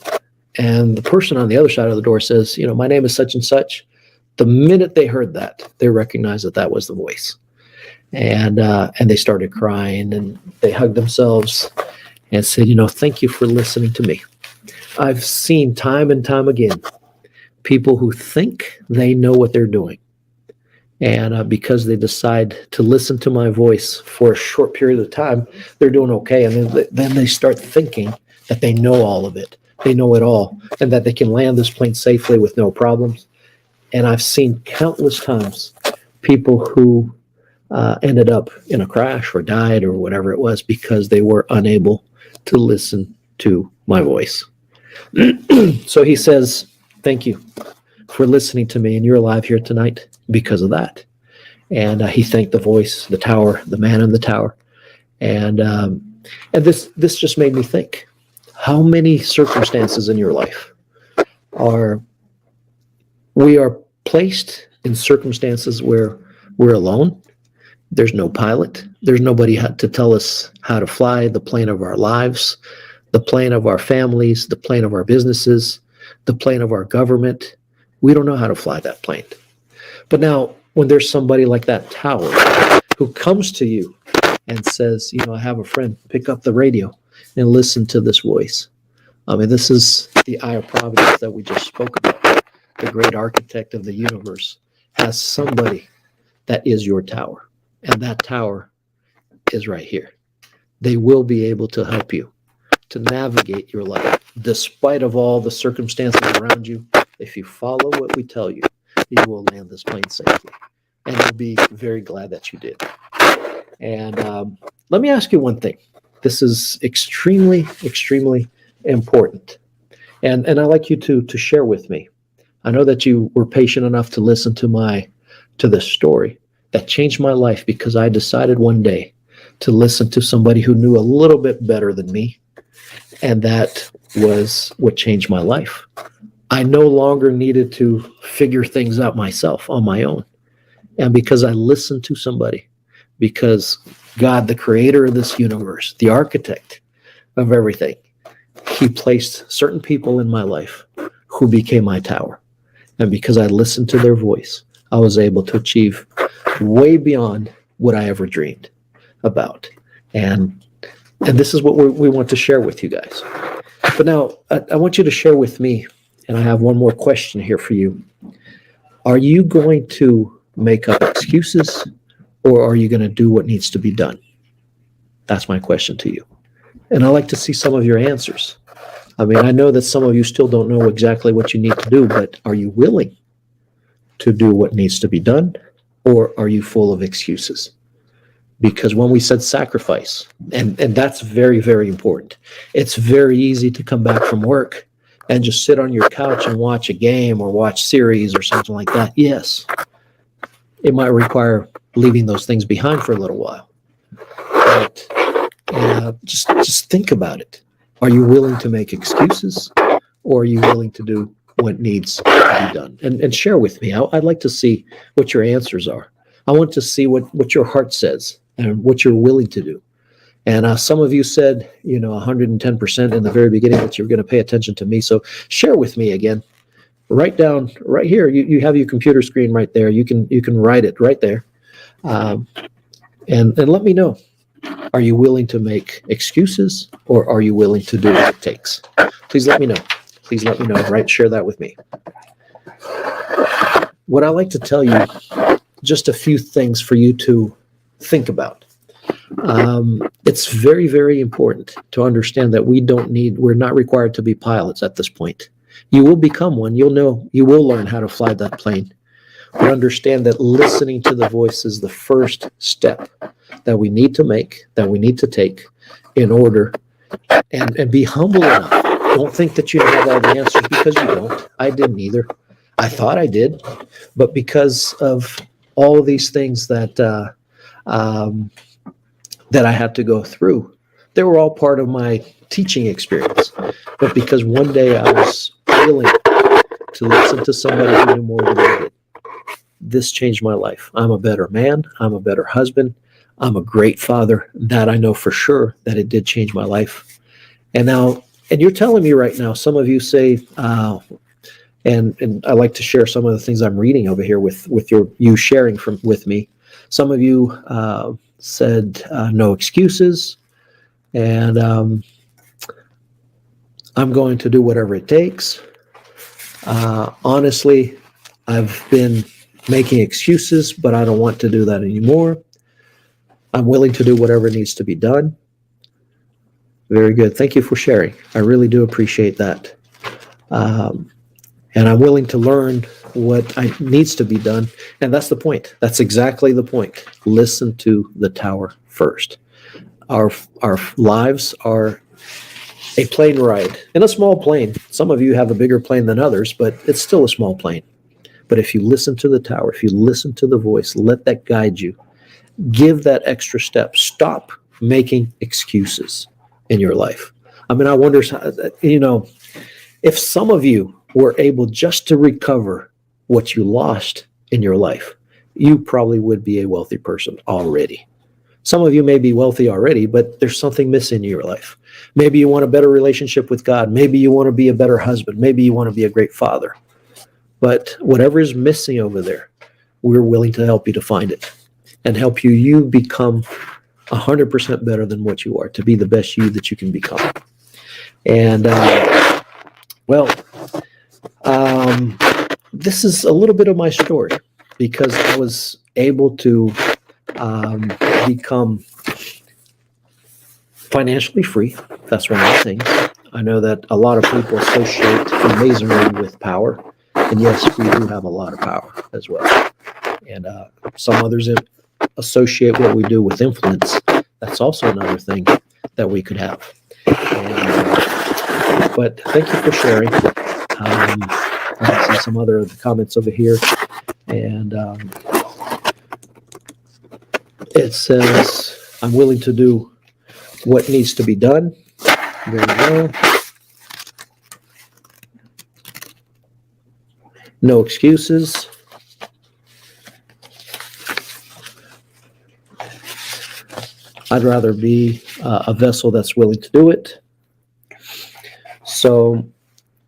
And the person on the other side of the door says, my name is such and such. The minute they heard that, they recognized that that was the voice. And they started crying, and they hugged themselves and said, thank you for listening to me. I've seen time and time again people who think they know what they're doing. And because they decide to listen to my voice for a short period of time, they're doing okay. And then they start thinking that they know all of it. They know it all, and that they can land this plane safely with no problems. And I've seen countless times people who ended up in a crash or died or whatever it was because they were unable to listen to my voice. So he says, thank you for listening to me, and you're alive here tonight because of that. And he thanked the voice, the tower, the man in the tower. And this just made me think, how many circumstances in your life we are placed in circumstances where we're alone. There's no pilot. There's nobody to tell us how to fly the plane of our lives, the plane of our families, the plane of our businesses, the plane of our government. We don't know how to fly that plane. But now, when there's somebody like that tower who comes to you and says, I have a friend, pick up the radio and listen to this voice. I mean, this is the eye of providence that we just spoke about. The great architect of the universe has somebody that is your tower. And that tower is right here. They will be able to help you to navigate your life, despite of all the circumstances around you. If you follow what we tell you, you will land this plane safely. And you'll be very glad that you did. And let me ask you one thing. This is extremely, extremely important. And I'd like you to share with me. I know that you were patient enough to listen to this story that changed my life, because I decided one day to listen to somebody who knew a little bit better than me. And that was what changed my life. I no longer needed to figure things out myself on my own. And because I listened to somebody, because God, the creator of this universe, the architect of everything, he placed certain people in my life who became my tower. And because I listened to their voice, I was able to achieve way beyond what I ever dreamed about. And this is what we want to share with you guys. But now I want you to share with me, and I have one more question here for you. Are you going to make up excuses, or are you going to do what needs to be done? That's my question to you. And I'd like to see some of your answers. I mean, I know that some of you still don't know exactly what you need to do, but are you willing to do what needs to be done, or are you full of excuses? Because when we said sacrifice, and that's very, very important. It's very easy to come back from work and just sit on your couch and watch a game or watch series or something like that. Yes, it might require leaving those things behind for a little while. But just think about it. Are you willing to make excuses, or are you willing to do what needs to be done? And share with me. I'd like to see what your answers are. I want to see what your heart says and what you're willing to do. And some of you said, 110% in the very beginning that you're going to pay attention to me. So share with me again. Write down right here. You have your computer screen right there. You can write it right there. And let me know. Are you willing to make excuses, or are you willing to do what it takes? Please let me know. Please let me know. Right? Share that with me. What I like to tell you, just a few things for you to think about. It's very, very important to understand that we're not required to be pilots at this point. You will become one. You'll know, you will learn how to fly that plane. But understand that listening to the voice is the first step that we need to make, that we need to take in order, and be humble enough. Don't think that you have all the answers, because you don't. I didn't either. I thought I did, but because of all of these things that that I had to go through, they were all part of my teaching experience. But because one day I was willing to listen to somebody who knew more than I did, this changed my life. I'm a better man. I'm a better husband. I'm a great father. That I know for sure, that it did change my life. And now, and you're telling me right now, some of you say, and I like to share some of the things I'm reading over here with you sharing with me. Some of you said no excuses, and I'm going to do whatever it takes. Honestly, I've been making excuses, but I don't want to do that anymore. I'm willing to do whatever needs to be done. Very good. Thank you for sharing. I really do appreciate that. And I'm willing to learn what needs to be done. And that's the point. That's exactly the point. Listen to the tower first. Our lives are a plane ride, and a small plane. Some of you have a bigger plane than others, but it's still a small plane. But if you listen to the tower, if you listen to the voice, let that guide you. Give that extra step. Stop making excuses in your life. I mean, I wonder, if some of you were able just to recover what you lost in your life, you probably would be a wealthy person already. Some of you may be wealthy already, but there's something missing in your life. Maybe you want a better relationship with God. Maybe you want to be a better husband. Maybe you want to be a great father. But whatever is missing over there, we're willing to help you to find it and help you become 100% better than what you are, to be the best you that you can become. And, this is a little bit of my story, because I was able to become financially free. That's one of the things. I know that a lot of people associate Freemasonry with power. And yes, we do have a lot of power as well. And some others associate what we do with influence. That's also another thing that we could have. But thank you for sharing. I see some other comments over here. And it says, I'm willing to do what needs to be done. There we go. No excuses. I'd rather be a vessel that's willing to do it. So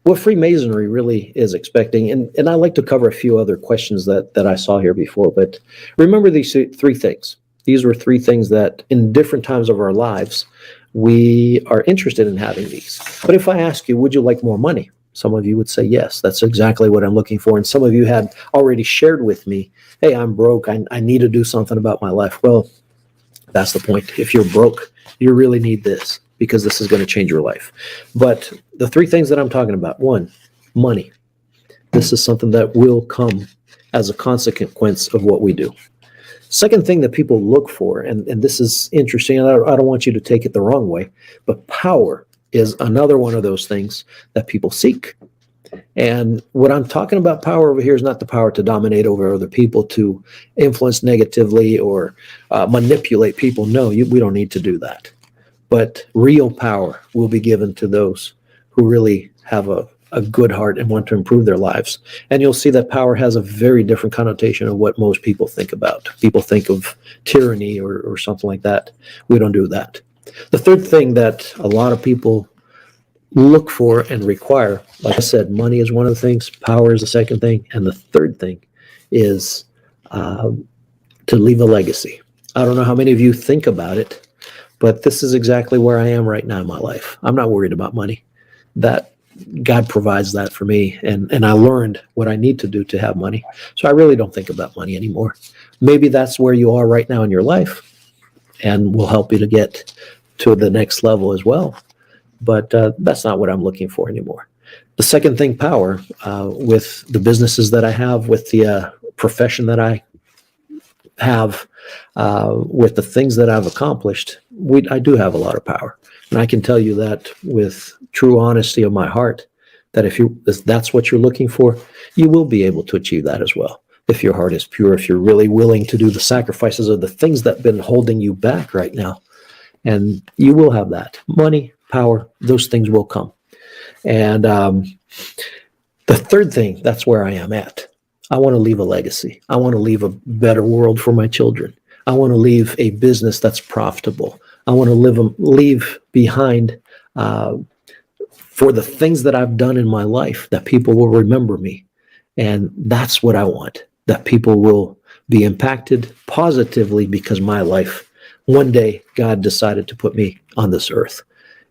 what Freemasonry really is expecting, and I like to cover a few other questions that I saw here before, but remember these three things. These were three things that in different times of our lives, we are interested in having these. But if I ask you, would you like more money? Some of you would say, yes, that's exactly what I'm looking for. And some of you had already shared with me, hey, I'm broke. I need to do something about my life. Well, that's the point. If you're broke, you really need this, because this is going to change your life. But the three things that I'm talking about: one, money. This is something that will come as a consequence of what we do. Second thing that people look for, and this is interesting, and I don't want you to take it the wrong way, but power is another one of those things that people seek. And what I'm talking about power over here is not the power to dominate over other people, to influence negatively or manipulate people. No, we don't need to do that. But real power will be given to those who really have a good heart and want to improve their lives. And you'll see that power has a very different connotation of what most people think about. People think of tyranny or something like that. We don't do that. The third thing that a lot of people look for and require, like I said, money is one of the things, power is the second thing, and the third thing is to leave a legacy. I don't know how many of you think about it, but this is exactly where I am right now in my life. I'm not worried about money. That God provides that for me, and I learned what I need to do to have money. So I really don't think about money anymore. Maybe that's where you are right now in your life, and will help you to get to the next level as well. But that's not what I'm looking for anymore. The second thing, power, with the businesses that I have, with the profession that I have, with the things that I've accomplished, I do have a lot of power. And I can tell you that with true honesty of my heart, that if that's what you're looking for, you will be able to achieve that as well. If your heart is pure, if you're really willing to do the sacrifices of the things that have been holding you back right now, and you will have that. Money, power, those things will come. And the third thing, that's where I am at. I want to leave a legacy. I want to leave a better world for my children. I want to leave a business that's profitable. I want to leave behind for the things that I've done in my life, that people will remember me. And that's what I want, that people will be impacted positively because my life, one day God decided to put me on this earth.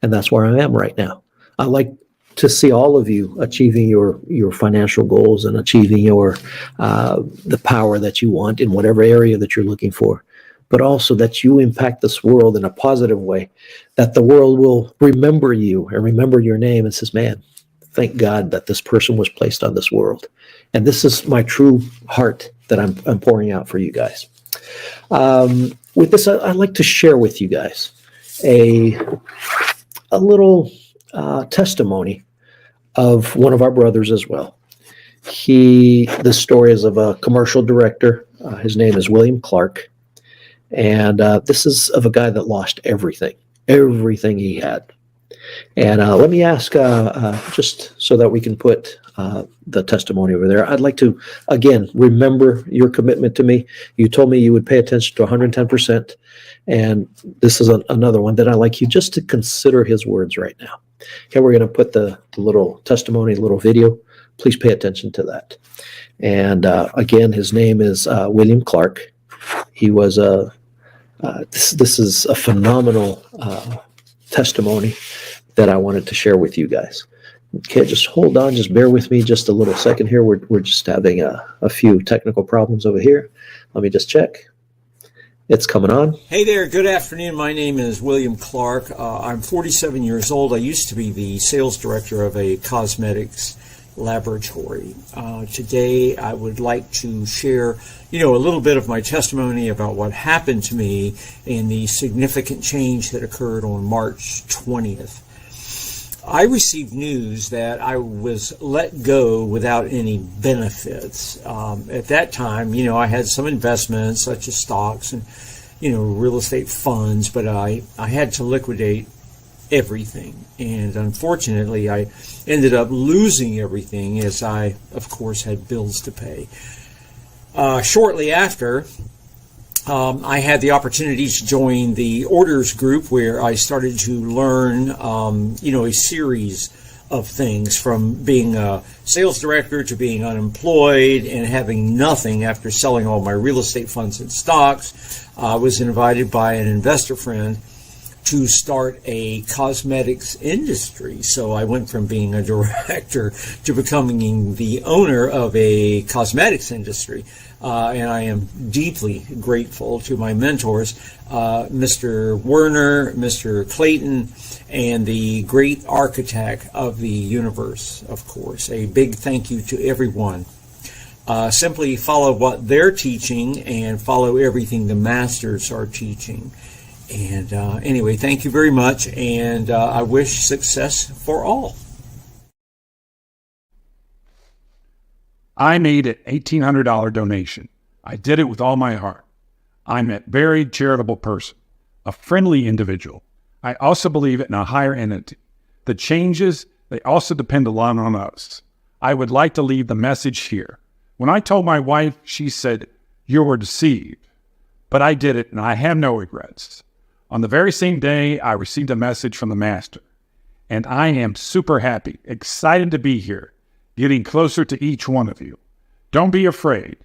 And that's where I am right now. I like to see all of you achieving your financial goals and achieving the power that you want in whatever area that you're looking for, but also that you impact this world in a positive way, that the world will remember you and remember your name and says, man, thank God that this person was placed on this world. And this is my true heart that I'm pouring out for you guys. With this, I'd like to share with you guys a little testimony of one of our brothers as well. This story is of a commercial director. His name is William Clark. And this is of a guy that lost everything he had. And let me ask, just so that we can put the testimony over there, I'd like to, again, remember your commitment to me. You told me you would pay attention to 110%. And this is another one that I'd like you just to consider his words right now. Okay, we're going to put the little testimony, little video. Please pay attention to that. And again, his name is William Clark. He was this is a phenomenal testimony that I wanted to share with you guys. Okay, just hold on, just bear with me just a little second here. We're just having a few technical problems over here. Let me just check. It's coming on. Hey there, good afternoon. My name is William Clark. I'm 47 years old. I used to be the sales director of a cosmetics laboratory. Today I would like to share, a little bit of my testimony about what happened to me and the significant change that occurred on March 20th. I received news that I was let go without any benefits. At that time, I had some investments such as stocks and, real estate funds, but I had to liquidate everything. And unfortunately, I ended up losing everything as I, of course, had bills to pay. Shortly after, I had the opportunity to join the orders group where I started to learn, a series of things from being a sales director to being unemployed and having nothing after selling all my real estate funds and stocks. I was invited by an investor friend to start a cosmetics industry. So I went from being a director to becoming the owner of a cosmetics industry. And I am deeply grateful to my mentors, Mr. Werner, Mr. Clayton, and the great architect of the universe, of course. A big thank you to everyone. Simply follow what they're teaching and follow everything the masters are teaching. And anyway, thank you very much, and I wish success for all. I made an $1,800 donation. I did it with all my heart. I'm a very charitable person, a friendly individual. I also believe in a higher entity. The changes, they also depend a lot on us. I would like to leave the message here. When I told my wife, she said, "You were deceived." But I did it, and I have no regrets. On the very same day, I received a message from the Master. And I am super happy, excited to be here, getting closer to each one of you. Don't be afraid.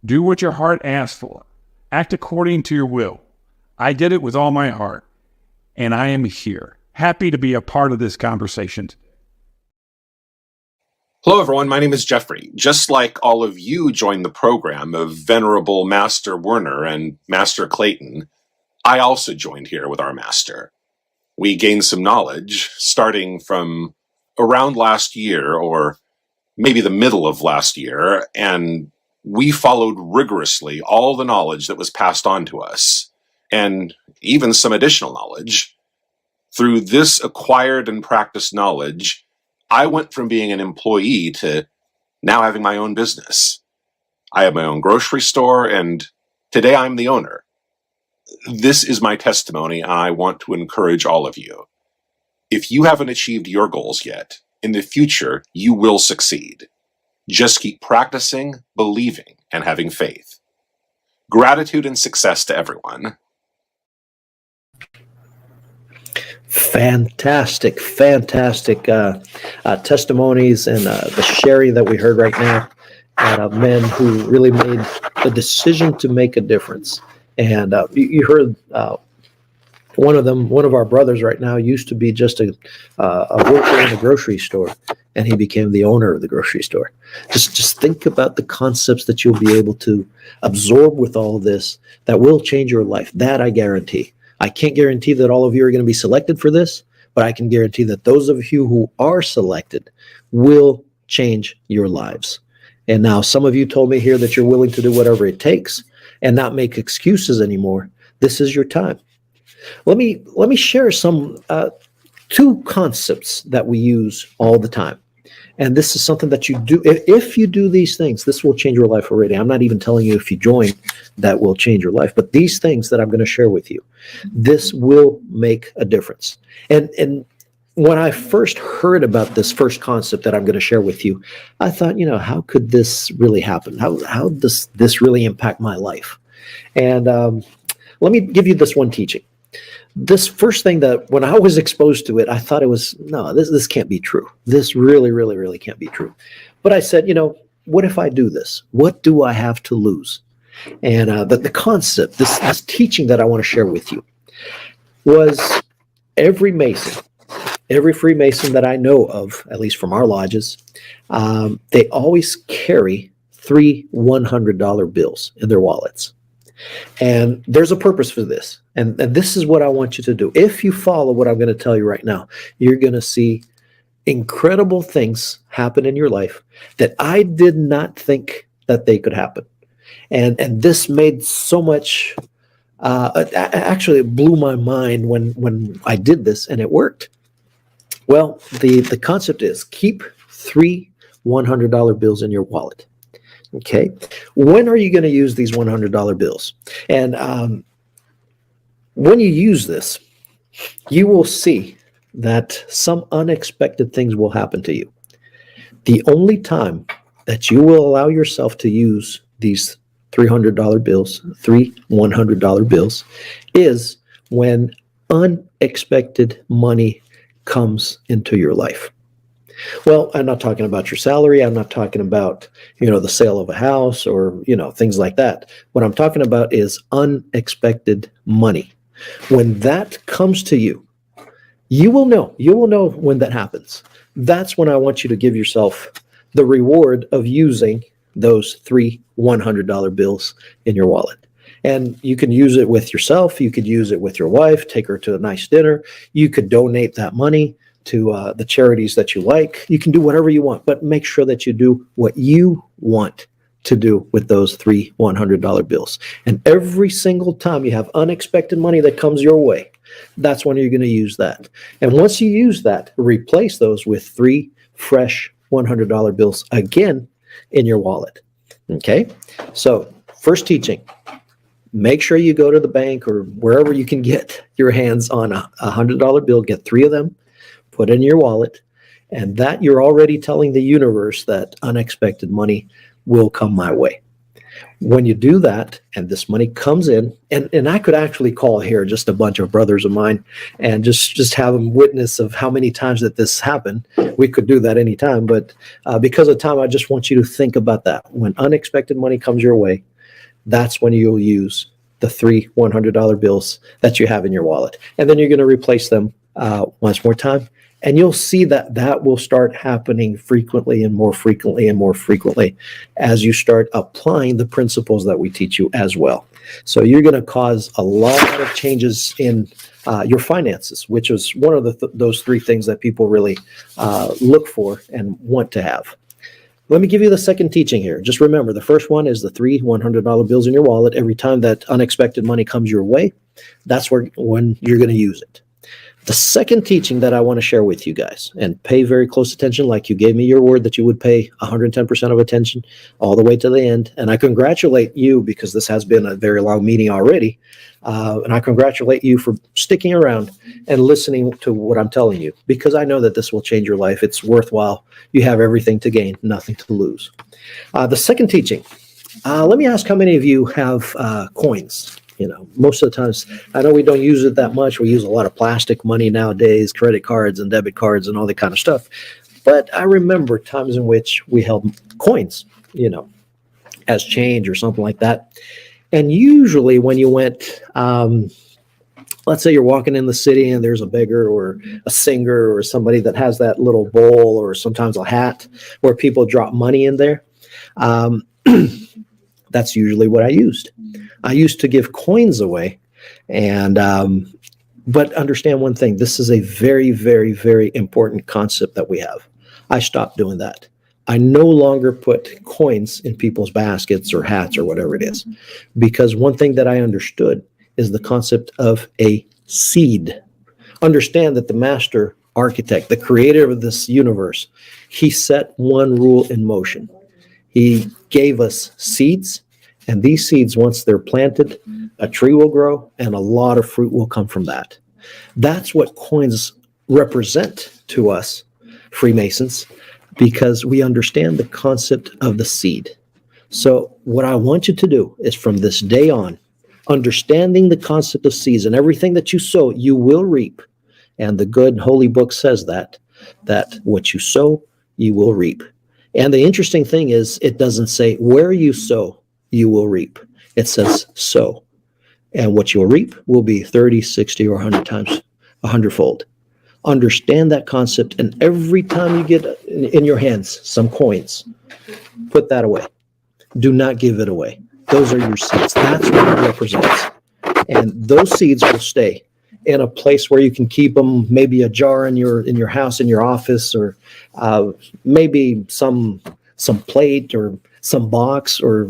Do what your heart asks for. Act according to your will. I did it with all my heart, and I am here, happy to be a part of this conversation. Hello, everyone. My name is Jeffrey. Just like all of you joined the program of Venerable Master Werner and Master Clayton, I also joined here with our master. We gained some knowledge, starting from around last year, or maybe the middle of last year, and we followed rigorously all the knowledge that was passed on to us, and even some additional knowledge. Through this acquired and practiced knowledge, I went from being an employee to now having my own business. I have my own grocery store, and today I'm the owner. This is my testimony, and I want to encourage all of you. If you haven't achieved your goals yet, in the future, you will succeed. Just keep practicing, believing, and having faith. Gratitude and success to everyone. Fantastic testimonies and the sharing that we heard right now of men who really made the decision to make a difference. And you heard one of our brothers right now used to be just a worker in a grocery store, and he became the owner of the grocery store. Just think about the concepts that you'll be able to absorb with all of this that will change your life. That I guarantee. I can't guarantee that all of you are going to be selected for this, but I can guarantee that those of you who are selected will change your lives. And now some of you told me here that you're willing to do whatever it takes and not make excuses anymore. This is your time. Let me share some two concepts that we use all the time. And this is something that you do. If you do these things, this will change your life already. I'm not even telling you if you join, that will change your life. But these things that I'm going to share with you, this will make a difference. And when I first heard about this first concept that I'm going to share with you, I thought, how could this really happen? How does this really impact my life? And let me give you this one teaching. This first thing that when I was exposed to it, I thought it was, no, this can't be true. This really, really, really can't be true. But I said, what if I do this? What do I have to lose? And the concept, this teaching that I want to share with you was every Freemason that I know of, at least from our lodges, they always carry 3 $100 bills in their wallets. And there's a purpose for this. And this is what I want you to do. If you follow what I'm going to tell you right now, you're going to see incredible things happen in your life that I did not think that they could happen. And this made so much, actually it blew my mind when I did this and it worked. Well, the concept is keep 3 $100 bills in your wallet. Okay, when are you going to use these $100 bills? And when you use this, you will see that some unexpected things will happen to you. The only time that you will allow yourself to use these $300 bills, 3 $100 bills, is when unexpected money comes into your life. Well, I'm not talking about your salary. I'm not talking about, the sale of a house or, things like that. What I'm talking about is unexpected money. When that comes to you, you will know when that happens. That's when I want you to give yourself the reward of using those 3 $100 bills in your wallet. And you can use it with yourself. You could use it with your wife, take her to a nice dinner. You could donate that money to the charities that you like. You can do whatever you want, but make sure that you do what you want to do with those 3 $100 bills. And every single time you have unexpected money that comes your way, that's when you're going to use that. And once you use that, replace those with 3 fresh $100 bills again in your wallet. Okay? So, first teaching, make sure you go to the bank or wherever you can get your hands on a $100 bill, get 3 of them, put in your wallet, and that you're already telling the universe that unexpected money will come my way. When you do that and this money comes in, and I could actually call here just a bunch of brothers of mine and just have them witness of how many times that this happened. We could do that anytime, but because of time, I just want you to think about that. When unexpected money comes your way, that's when you'll use the 3 $100 bills that you have in your wallet. And then you're going to replace them once more time. And you'll see that that will start happening frequently and more frequently and more frequently as you start applying the principles that we teach you as well. So you're going to cause a lot of changes in your finances, which is one of those three things that people really look for and want to have. Let me give you the second teaching here. Just remember, the first one is the 3 $100 bills in your wallet. Every time that unexpected money comes your way, that's when you're going to use it. The second teaching that I want to share with you guys, and pay very close attention, like you gave me your word that you would pay 110% of attention all the way to the end. And I congratulate you, because this has been a very long meeting already. And I congratulate you for sticking around and listening to what I'm telling you, because I know that this will change your life. It's worthwhile. You have everything to gain, nothing to lose. The second teaching, let me ask how many of you have coins? Most of the times, I know we don't use it that much. We use a lot of plastic money nowadays, credit cards and debit cards and all that kind of stuff. But I remember times in which we held coins, as change or something like that. And usually when you went, let's say you're walking in the city and there's a beggar or a singer or somebody that has that little bowl or sometimes a hat where people drop money in there. That's usually what I used. I used to give coins away, and but understand one thing. This is a very, very, very important concept that we have. I stopped doing that. I no longer put coins in people's baskets or hats or whatever it is, because one thing that I understood is the concept of a seed. Understand that the master architect, the creator of this universe, he set one rule in motion. He gave us seeds, and these seeds, once they're planted, a tree will grow and a lot of fruit will come from that. That's what coins represent to us, Freemasons, because we understand the concept of the seed. So what I want you to do is, from this day on, understanding the concept of seeds, and everything that you sow, you will reap. And the good holy book says that what you sow, you will reap. And the interesting thing is, it doesn't say where you sow, you will reap. It says sow. And what you'll reap will be 30, 60, or 100 times, 100-fold. Understand that concept, and every time you get in your hands some coins, put that away. Do not give it away. Those are your seeds. That's what it represents. And those seeds will stay in a place where you can keep them, maybe a jar in your house, in your office, or maybe some plate or some box, or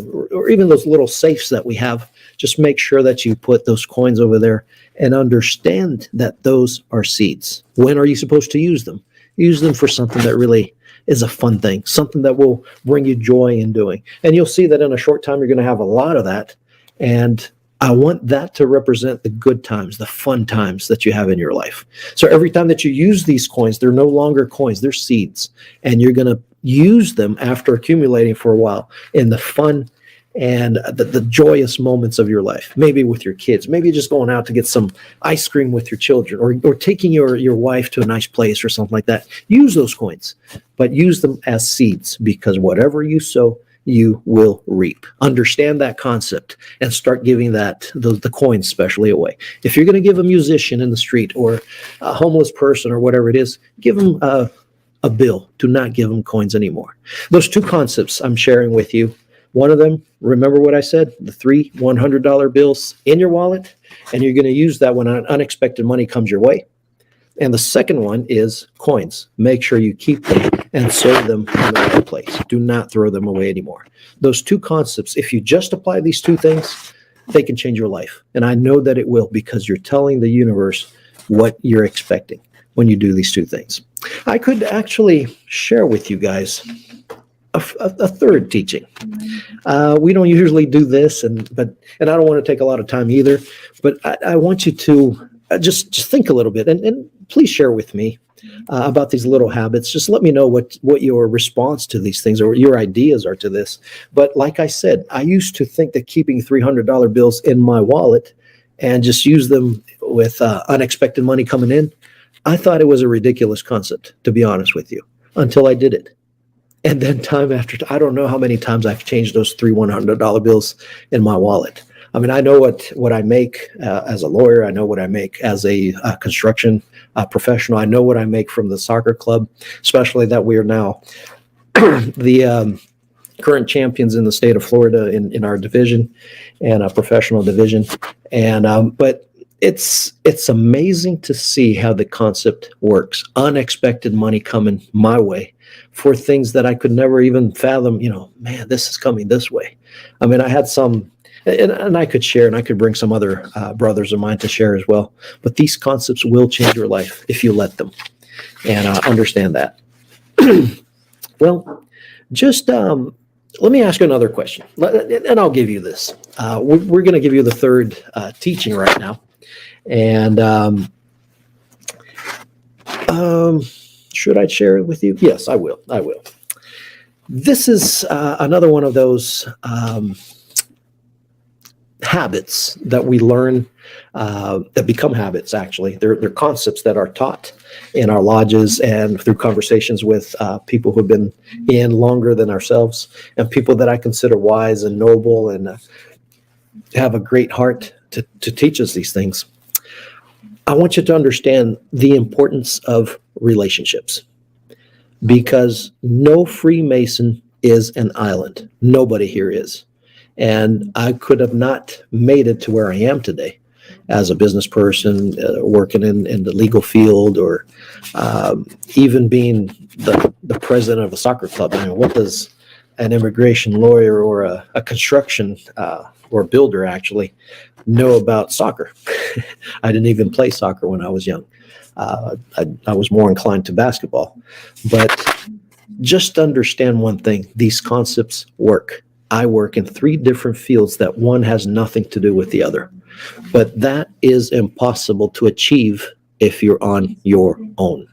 even those little safes that we have. Just make sure that you put those coins over there and understand that those are seeds. When are you supposed to use them? Use them for something that really is a fun thing, something that will bring you joy in doing. And you'll see that in a short time, you're going to have a lot of that. And I want that to represent the good times, the fun times that you have in your life. So every time that you use these coins, they're no longer coins, they're seeds. And you're going to use them after accumulating for a while in the fun and the joyous moments of your life. Maybe with your kids, maybe just going out to get some ice cream with your children, or taking your wife to a nice place or something like that. Use those coins, but use them as seeds, because whatever you sow, you will reap. Understand that concept and start giving the coins specially away. If you're going to give a musician in the street or a homeless person or whatever it is, give them a bill. Do not give them coins anymore. Those two concepts I'm sharing with you. One of them, remember what I said, the 3 $100 bills in your wallet, and you're going to use that when unexpected money comes your way. And the second one is coins. Make sure you keep them and save them in the right place. Do not throw them away anymore. Those two concepts, if you just apply these two things, they can change your life. And I know that it will, because you're telling the universe what you're expecting when you do these two things. I could actually share with you guys a third teaching. We don't usually do this, and I don't want to take a lot of time either, but I want you to just think a little bit, and please share with me about these little habits. Just let me know what your response to these things or your ideas are to this. But like I said, I used to think that keeping $300 bills in my wallet and just use them with unexpected money coming in, I thought it was a ridiculous concept, to be honest with you, until I did it. And then time after, I don't know how many times I've changed those 3 $100 bills in my wallet. I mean, I know what I make as a lawyer. I know what I make as a construction professional. I know what I make from the soccer club, especially that we are now the current champions in the state of Florida in our division and a professional division. And but it's amazing to see how the concept works. Unexpected money coming my way for things that I could never even fathom. Man, this is coming this way. I mean, I had some, and I could share, and I could bring some other brothers of mine to share as well. But these concepts will change your life if you let them, and understand that. Well, just let me ask you another question, and I'll give you this. We're going to give you the third teaching right now. And should I share it with you? Yes, I will. This is another one of those habits that we learn that become habits, actually. They're concepts that are taught in our lodges and through conversations with people who have been in longer than ourselves, and people that I consider wise and noble and have a great heart to teach us these things. I want you to understand the importance of relationships, because no Freemason is an island. Nobody here is. And I could have not made it to where I am today as a business person, working in the legal field, or even being the president of a soccer club. I mean, what does an immigration lawyer or a construction or builder actually know about soccer? I didn't even play soccer when I was young. I was more inclined to basketball. But just understand one thing: these concepts work. I work in 3 different fields that one has nothing to do with the other. But that is impossible to achieve if you're on your own.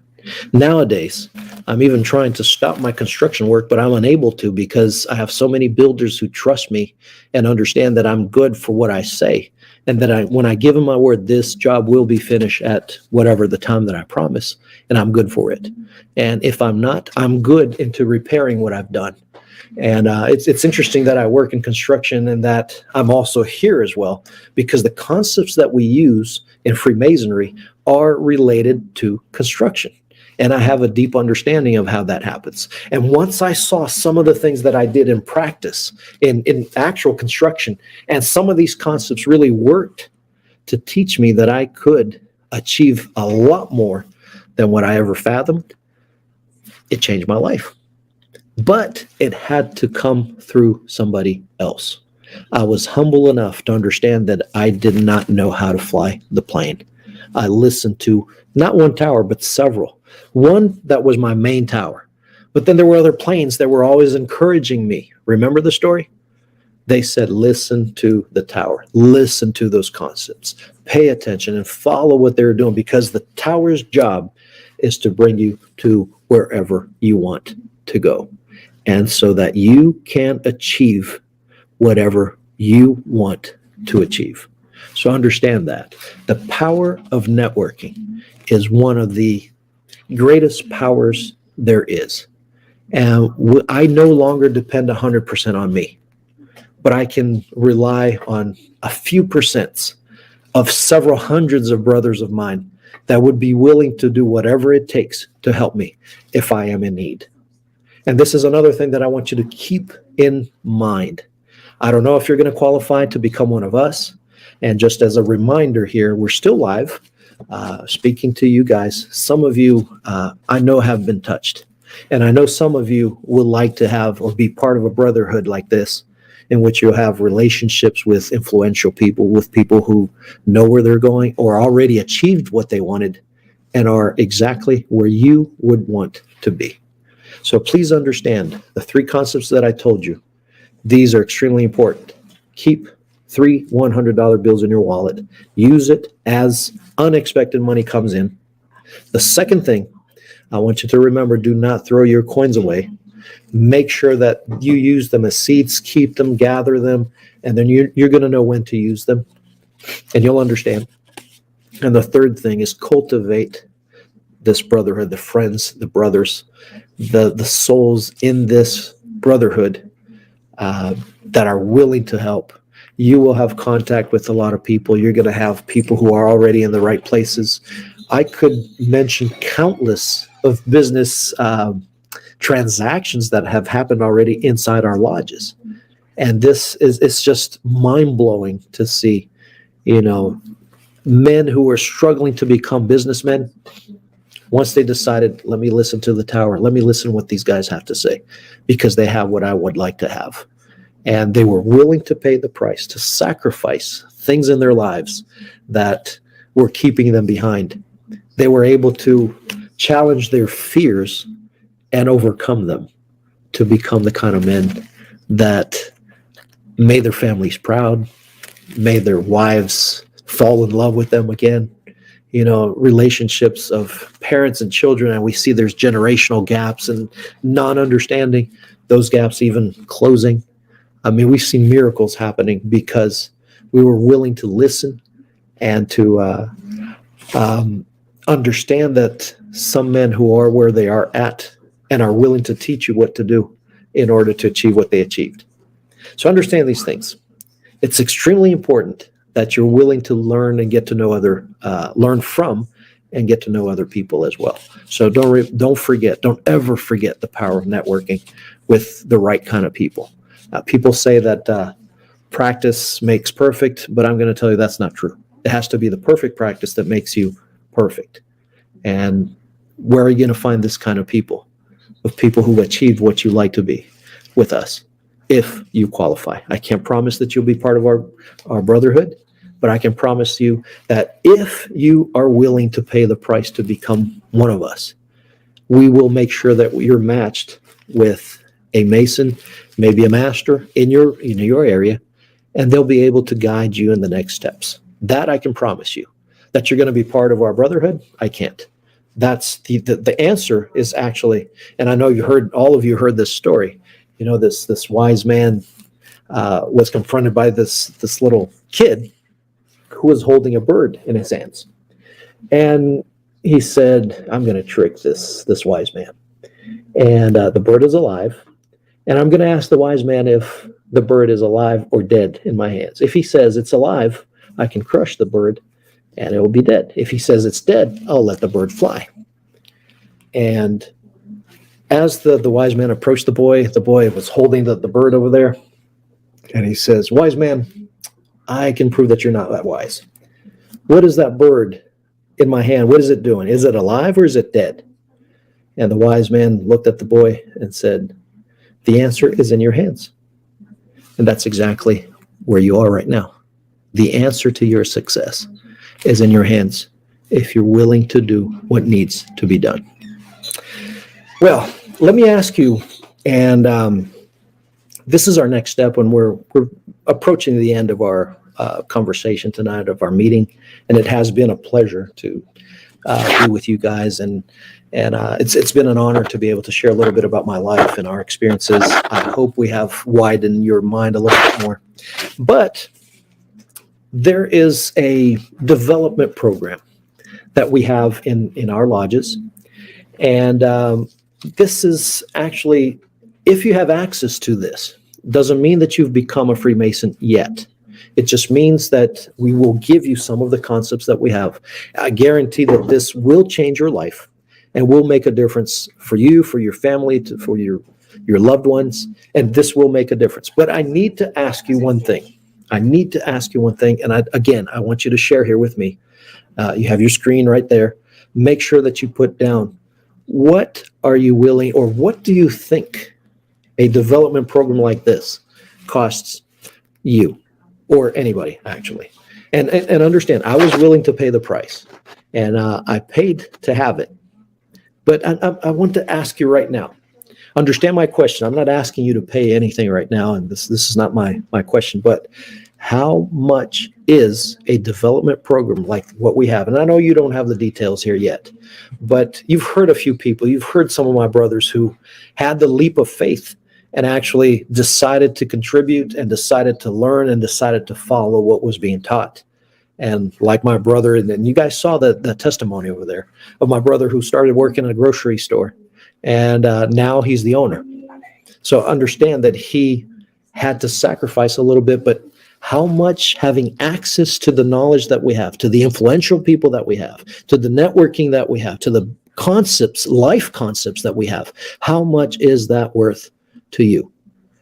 Nowadays, I'm even trying to stop my construction work, but I'm unable to, because I have so many builders who trust me and understand that I'm good for what I say. And that when I give them my word, this job will be finished at whatever the time that I promise, and I'm good for it. And if I'm not, I'm good into repairing what I've done. And it's interesting that I work in construction and that I'm also here as well, because the concepts that we use in Freemasonry are related to construction. And I have a deep understanding of how that happens. And once I saw some of the things that I did in practice, in actual construction, and some of these concepts really worked to teach me that I could achieve a lot more than what I ever fathomed, it changed my life. But it had to come through somebody else. I was humble enough to understand that I did not know how to fly the plane. I listened to not one tower, but several. One that was my main tower. But then there were other planes that were always encouraging me. Remember the story? They said, listen to the tower. Listen to those concepts. Pay attention and follow what they're doing, because the tower's job is to bring you to wherever you want to go. And so that you can achieve whatever you want to achieve. So understand that. The power of networking is one of the greatest powers there is. And I no longer depend 100% on me, but I can rely on a few percents of several hundreds of brothers of mine that would be willing to do whatever it takes to help me if I am in need. And this is another thing that I want you to keep in mind. I don't know if you're going to qualify to become one of us. And just as a reminder here, we're still live, speaking to you guys. Some of you I know have been touched. And I know some of you would like to have or be part of a brotherhood like this, in which you'll have relationships with influential people, with people who know where they're going or already achieved what they wanted and are exactly where you would want to be. So please understand the 3 concepts that I told you. These are extremely important. Keep 3 $100 bills in your wallet. Use it as unexpected money comes in. The second thing I want you to remember, do not throw your coins away. Make sure that you use them as seeds, keep them, gather them, and then you're going to know when to use them, and you'll understand. And the third thing is cultivate this brotherhood, the friends, the brothers, the souls in this brotherhood that are willing to help You will have contact with a lot of people. You're going to have people who are already in the right places. I could mention countless of business transactions that have happened already inside our lodges. And this is, it's just mind blowing to see, you know, men who are struggling to become businessmen. Once they decided, let me listen to the tower, let me listen to what these guys have to say, because they have what I would like to have. And they were willing to pay the price, to sacrifice things in their lives that were keeping them behind. They were able to challenge their fears and overcome them to become the kind of men that made their families proud, made their wives fall in love with them again. You know, relationships of parents and children, and we see there's generational gaps and non-understanding, those gaps even closing. I mean, we've seen miracles happening because we were willing to listen and to understand that some men who are where they are at and are willing to teach you what to do in order to achieve what they achieved. So understand these things. It's extremely important that you're willing to learn and get to know learn from and get to know other people as well. So don't ever forget the power of networking with the right kind of people. People say that practice makes perfect, but I'm going to tell you that's not true. It has to be the perfect practice that makes you perfect. And where are you going to find this kind of people? Of people who achieved what you like to be with us, if you qualify. I can't promise that you'll be part of our brotherhood, but I can promise you that if you are willing to pay the price to become one of us, we will make sure that you're matched with a Mason, maybe a master in your area, and they'll be able to guide you in the next steps. That I can promise you. That you're going to be part of our brotherhood, I can't. That's the answer is actually, and I know all of you heard this story. You know, this wise man was confronted by this little kid who was holding a bird in his hands. And he said, I'm going to trick this wise man. And the bird is alive. And I'm going to ask the wise man if the bird is alive or dead in my hands. If he says it's alive, I can crush the bird and it will be dead. If he says it's dead, I'll let the bird fly. And as the wise man approached the boy was holding the bird over there. And he says, wise man, I can prove that you're not that wise. What is that bird in my hand? What is it doing? Is it alive or is it dead? And the wise man looked at the boy and said, the answer is in your hands. And that's exactly where you are right now. The answer to your success is in your hands if you're willing to do what needs to be done. Well, let me ask you, and this is our next step when we're approaching the end of our conversation tonight, of our meeting, and it has been a pleasure to be with you guys, and it's been an honor to be able to share a little bit about my life and our experiences. I hope we have widened your mind a little bit more. But there is a development program that we have in our lodges, and this is actually, if you have access to this, doesn't mean that you've become a Freemason yet. It just means that we will give you some of the concepts that we have. I guarantee that this will change your life and will make a difference for you, for your family, for your loved ones, and this will make a difference. But I need to ask you one thing. And I want you to share here with me. You have your screen right there. Make sure that you put down, what are you willing, or what do you think a development program like this costs you or anybody, actually? And understand, I was willing to pay the price, and I paid to have it. But I want to ask you right now, understand my question. I'm not asking you to pay anything right now, and this is not my question, but how much is a development program like what we have? And I know you don't have the details here yet, but you've heard a few people. You've heard some of my brothers who had the leap of faith and actually decided to contribute and decided to learn and decided to follow what was being taught. And like my brother, and then you guys saw the testimony over there of my brother who started working in a grocery store, and now he's the owner. So understand that he had to sacrifice a little bit, but how much having access to the knowledge that we have, to the influential people that we have, to the networking that we have, to the concepts, life concepts that we have, how much is that worth to you?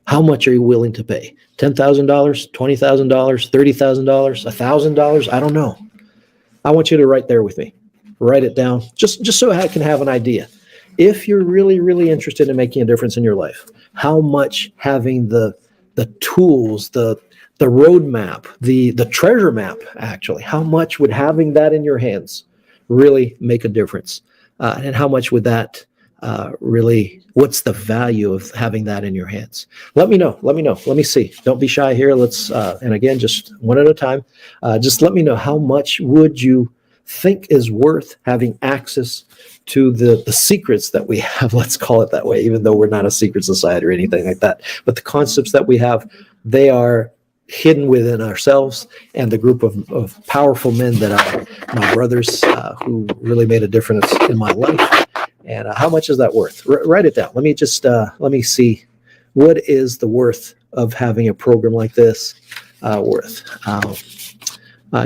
How much are you willing to pay? $10,000, $20,000, $30,000, $1,000? I don't know. I want you to write there with me. Write it down, just so I can have an idea. If you're really, really interested in making a difference in your life, how much having the tools, the roadmap, the treasure map, actually, how much would having that in your hands really make a difference? And how much would that really, what's the value of having that in your hands? Let me know. Let me see. Don't be shy here. Let's, and again, just one at a time. Just let me know, how much would you think is worth having access to the secrets that we have, let's call it that way, even though we're not a secret society or anything like that. But the concepts that we have, they are hidden within ourselves and the group of powerful men that are my brothers who really made a difference in my life. And how much is that worth? Write it down. Let me just, let me see, what is the worth of having a program like this worth?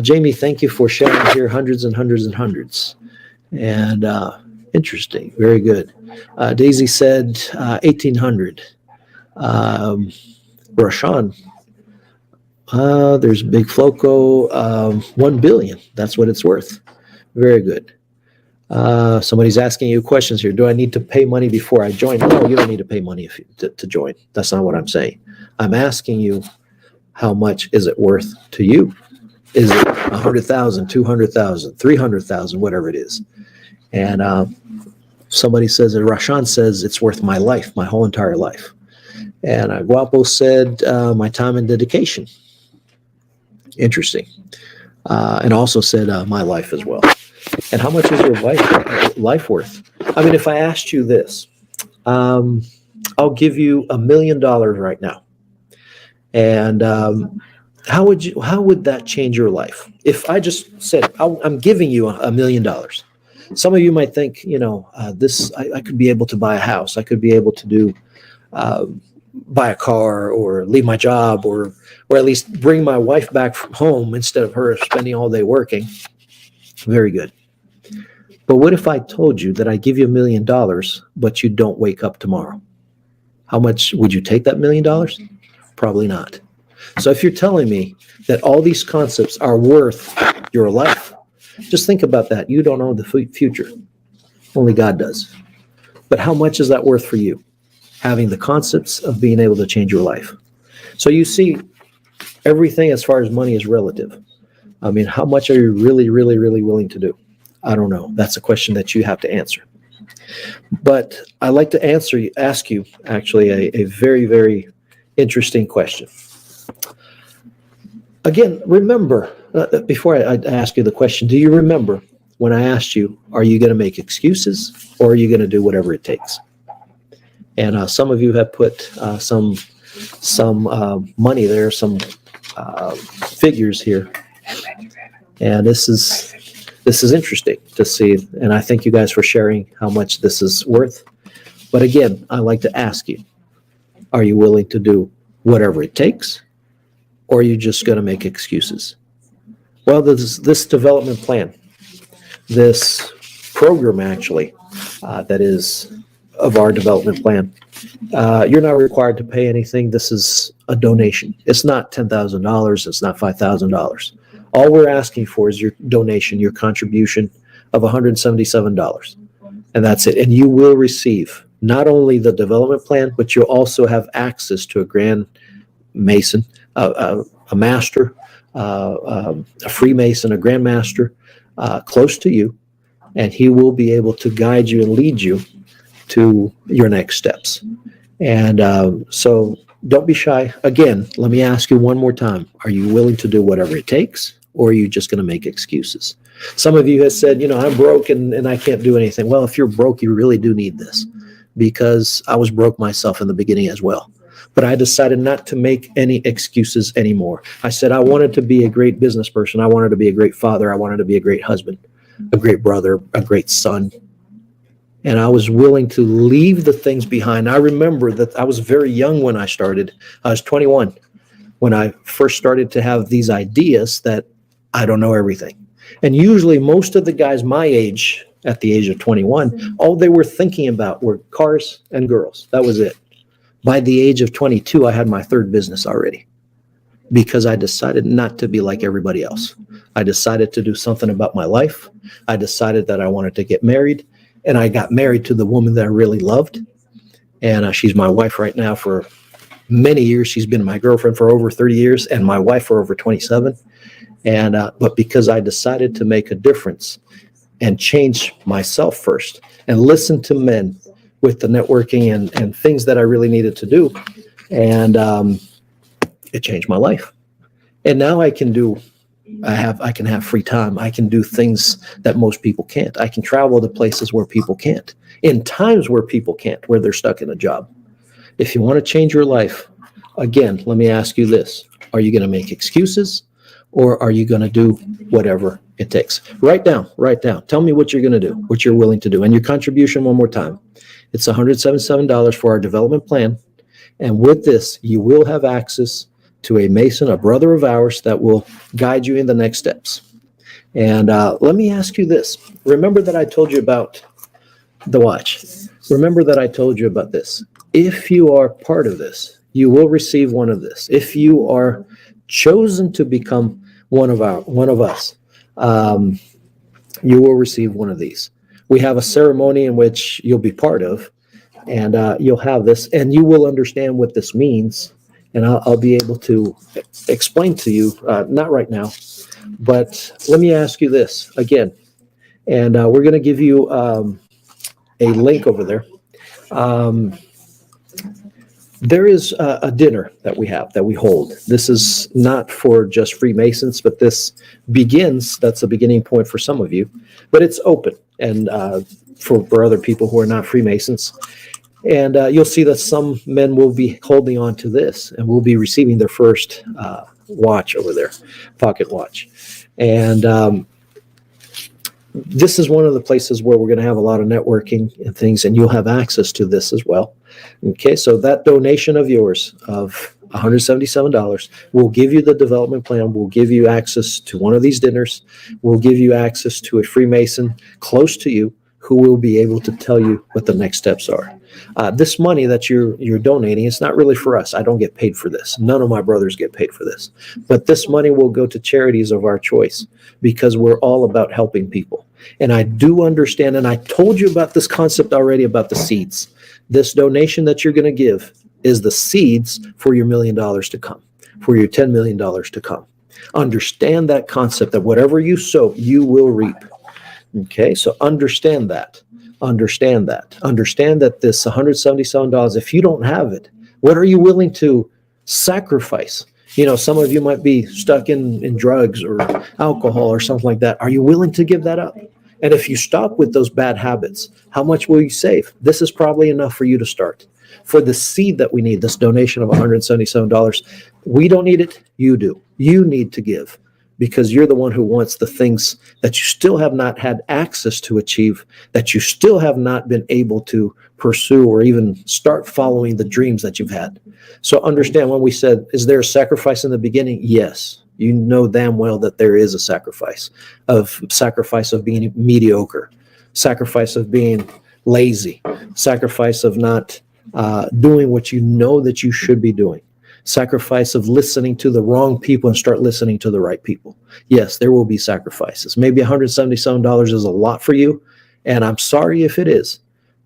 Jamie, thank you for sharing here, hundreds and hundreds and hundreds. And interesting, very good. Daisy said 1,800. Rashawn, there's Big Floco, 1 billion. That's what it's worth. Very good. Somebody's asking you questions here. Do I need to pay money before I join? No, you don't need to pay money to join. That's not what I'm saying. I'm asking you, how much is it worth to you? Is it 100,000, 200,000, 300,000, whatever it is? And somebody says, and Rashan says, it's worth my life, my whole entire life. And Guapo said, my time and dedication. Interesting. And also said, my life as well. And how much is your life worth? I mean, if I asked you this, I'll give you $1 million right now. And how would that change your life? If I just said, I'm giving you $1 million. Some of you might think, I could be able to buy a house. I could be able to do, buy a car or leave my job or at least bring my wife back from home instead of her spending all day working. Very good. But what if I told you that I give you $1 million, but you don't wake up tomorrow? How much would you take that $1 million? Probably not. So if you're telling me that all these concepts are worth your life, just think about that. You don't know the future. Only God does. But how much is that worth for you? Having the concepts of being able to change your life. So you see, everything as far as money is relative. I mean, how much are you really, really, really willing to do? I don't know. That's a question that you have to answer. But I like to ask you actually a very, very interesting question. Again, remember, before I ask you the question, do you remember when I asked you, are you going to make excuses or are you going to do whatever it takes? And some of you have put some money there, some figures here. And this is interesting to see. And I thank you guys for sharing how much this is worth. But again, I like to ask you, are you willing to do whatever it takes? Or are you just going to make excuses? Well, this development plan, this program actually, that is of our development plan, you're not required to pay anything. This is a donation. It's not $10,000. It's not $5,000. All we're asking for is your donation, your contribution of $177. And that's it. And you will receive not only the development plan, but you'll also have access to a Grand Mason, a master, a Freemason, a Grand Master close to you. And he will be able to guide you and lead you to your next steps. And so don't be shy. Again, let me ask you one more time. Are you willing to do whatever it takes? Or are you just going to make excuses? Some of you have said, I'm broke and I can't do anything. Well, if you're broke, you really do need this, because I was broke myself in the beginning as well. But I decided not to make any excuses anymore. I said I wanted to be a great business person. I wanted to be a great father. I wanted to be a great husband, a great brother, a great son. And I was willing to leave the things behind. I remember that I was very young when I started. I was 21 when I first started to have these ideas that I don't know everything. And usually most of the guys my age, at the age of 21, all they were thinking about were cars and girls. That was it. By the age of 22, I had my third business already because I decided not to be like everybody else. I decided to do something about my life. I decided that I wanted to get married, and I got married to the woman that I really loved. And she's my wife right now for many years. She's been my girlfriend for over 30 years and my wife for over 27. But because I decided to make a difference and change myself first and listen to men with the networking and things that I really needed to do. And it changed my life. And now I can have free time. I can do things that most people can't. I can travel to places where people can't, in times where people can't, where they're stuck in a job. If you want to change your life, again, let me ask you this. Are you going to make excuses, or are you going to do whatever it takes? Write down. Tell me what you're going to do, what you're willing to do. And your contribution, one more time. It's $177 for our development plan. And with this, you will have access to a Mason, a brother of ours, that will guide you in the next steps. And let me ask you this. Remember that I told you about the watch. Remember that I told you about this. If you are part of this, you will receive one of this. If you are chosen to become one of us, you will receive one of these. We have a ceremony in which you'll be part of, and you'll have this, and you will understand what this means. And I'll be able to explain to you, not right now, but let me ask you this again. And we're going to give you a link over there. There is a dinner that we hold. This is not for just Freemasons, but that's the beginning point for some of you, but it's open and for other people who are not Freemasons. And you'll see that some men will be holding on to this and will be receiving their first watch over there, pocket watch. And this is one of the places where we're going to have a lot of networking and things, and you'll have access to this as well. Okay, so that donation of yours of $177 will give you the development plan, will give you access to one of these dinners, will give you access to a Freemason close to you who will be able to tell you what the next steps are. This money that you're donating, it's not really for us. I don't get paid for this. None of my brothers get paid for this. But this money will go to charities of our choice because we're all about helping people. And I do understand, and I told you about this concept already about the seeds. This donation that you're going to give is the seeds for your $1 million to come, for your $10 million to come. Understand that concept that whatever you sow, you will reap. Okay, so understand that. Understand that this $177, if you don't have it, what are you willing to sacrifice? You know, some of you might be stuck in drugs or alcohol or something like that. Are you willing to give that up? And if you stop with those bad habits, how much will you save? This is probably enough for you to start. For the seed that we need, this donation of $177, we don't need it, you do. You need to give, because you're the one who wants the things that you still have not had access to achieve, that you still have not been able to pursue or even start following the dreams that you've had. So understand, when we said, is there a sacrifice in the beginning? Yes. You know damn well that there is a sacrifice of being mediocre, sacrifice of being lazy, sacrifice of not doing what you know that you should be doing. Sacrifice of listening to the wrong people and start listening to the right people. Yes, there will be sacrifices. Maybe $177 is a lot for you, and I'm sorry if it is,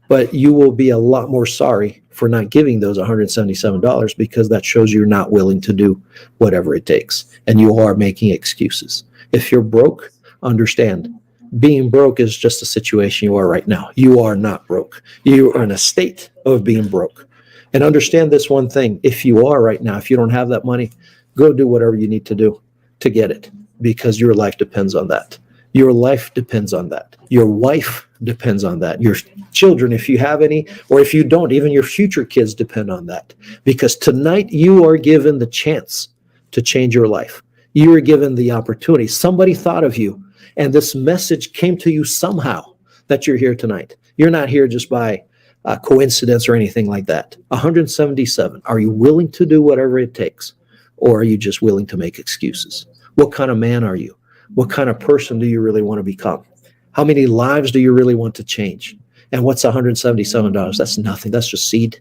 but you will be a lot more sorry for not giving those $177 because that shows you're not willing to do whatever it takes, and you are making excuses. If you're broke, understand, being broke is just a situation you are right now. You are not broke. You are in a state of being broke. And understand this one thing. If you are right now, if you don't have that money, go do whatever you need to do to get it, because your life depends on that. Your life depends on that. Your wife depends on that. Your children, if you have any, or if you don't, even your future kids depend on that. Because tonight you are given the chance to change your life. You are given the opportunity. Somebody thought of you, and this message came to you somehow that you're here tonight. You're not here just by coincidence or anything like that. 177. Are you willing to do whatever it takes? or are you just willing to make excuses? What kind of man are you? What kind of person do you really want to become? How many lives do you really want to change? And what's $177? That's nothing. That's just seed.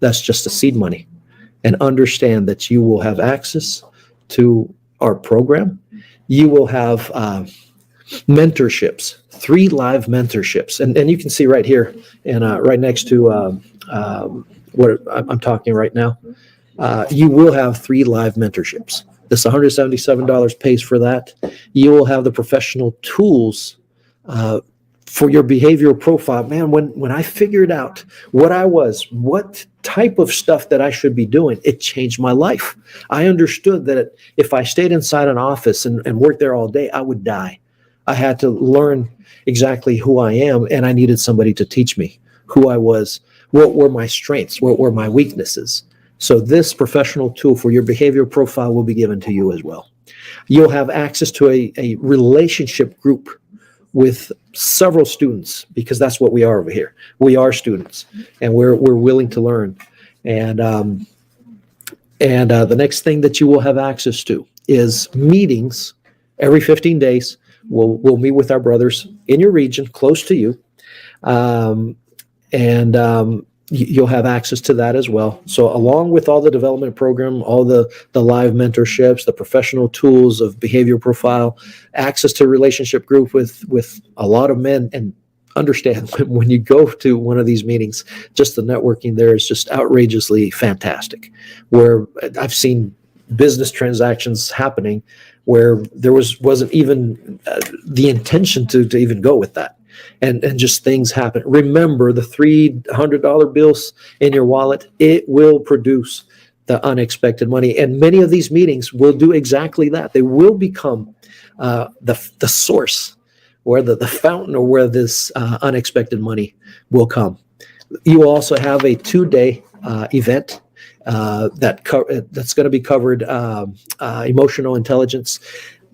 That's just the seed money. And understand that you will have access to our program. You will have mentorships, 3 live mentorships. And you can see right here and right next to what I'm talking right now, you will have 3 live mentorships. This $177 pays for that. You will have the professional tools for your behavioral profile. Man, when I figured out what type of stuff that I should be doing, it changed my life. I understood that if I stayed inside an office and worked there all day, I would die. I had to learn exactly who I am, and I needed somebody to teach me who I was, what were my strengths, what were my weaknesses. So this professional tool for your behavioral profile will be given to you as well. You'll have access to a relationship group with several students, because that's what we are over here. We are students, and we're willing to learn. And the next thing that you will have access to is meetings every 15 days. We'll meet with our brothers in your region, close to you, you'll have access to that as well. So along with all the development program, all the live mentorships, the professional tools of behavior profile, access to relationship group with a lot of men, and understand when you go to one of these meetings, just the networking there is just outrageously fantastic, where I've seen business transactions happening where there wasn't even the intention to even go with that. And just things happen. Remember, the $300 bills in your wallet, it will produce the unexpected money. And many of these meetings will do exactly that. They will become the source, where the fountain, or where this unexpected money will come. You will also have a 2-day event that's going to be covered emotional intelligence.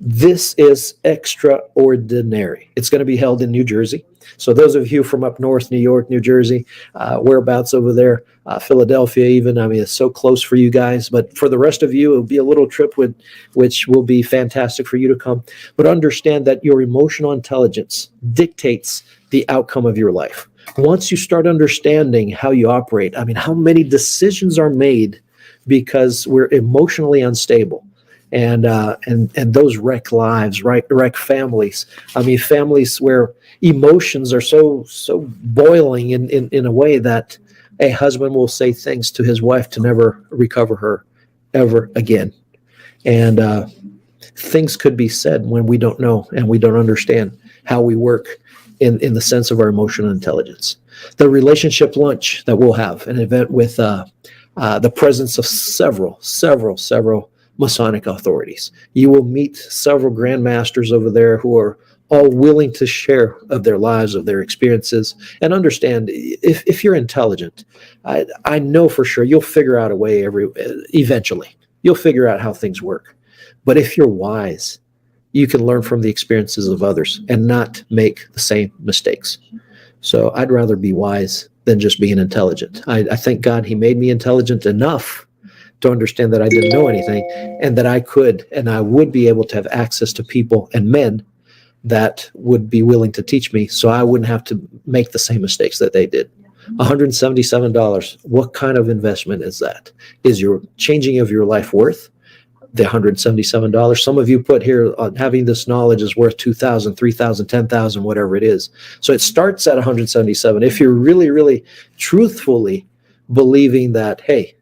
This is extraordinary. It's going to be held in New Jersey. So those of you from up north, New York, New Jersey, whereabouts over there, Philadelphia even, I mean, it's so close for you guys. But for the rest of you, it'll be a little trip which will be fantastic for you to come. But understand that your emotional intelligence dictates the outcome of your life. Once you start understanding how you operate, I mean, how many decisions are made because we're emotionally unstable. And those wreck lives, right? Wreck families. I mean, families where emotions are so boiling in a way that a husband will say things to his wife to never recover her ever again. And things could be said when we don't know and we don't understand how we work in the sense of our emotional intelligence. The relationship lunch that we'll have, an event with the presence of several Masonic authorities. You will meet several grandmasters over there who are all willing to share of their lives, of their experiences, and understand if you're intelligent, I know for sure you'll figure out a way eventually. You'll figure out how things work. But if you're wise, you can learn from the experiences of others and not make the same mistakes. So I'd rather be wise than just being intelligent. I thank God he made me intelligent enough to understand that I didn't know anything, and that I could and I would be able to have access to people and men that would be willing to teach me, so I wouldn't have to make the same mistakes that they did. $177. What kind of investment is that? Is your changing of your life worth the $177? Some of you put here having this knowledge is worth $2,000, $3,000, $10,000, whatever it is. So it starts at $177. If you're really, really truthfully believing that, hey,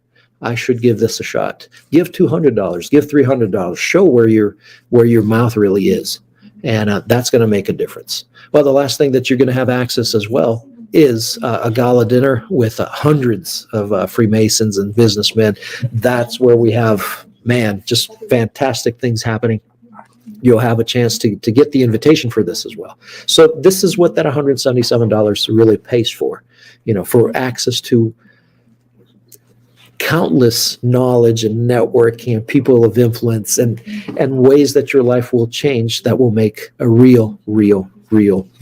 I should give this a shot. Give $200, give $300. Show where your mouth really is, and that's going to make a difference. Well, the last thing that you're going to have access as well is a gala dinner with hundreds of Freemasons and businessmen. That's where we have, man, just fantastic things happening. You'll have a chance to get the invitation for this as well. So this is what that $177 really pays for, for access to countless knowledge and networking and people of influence and ways that your life will change that will make a real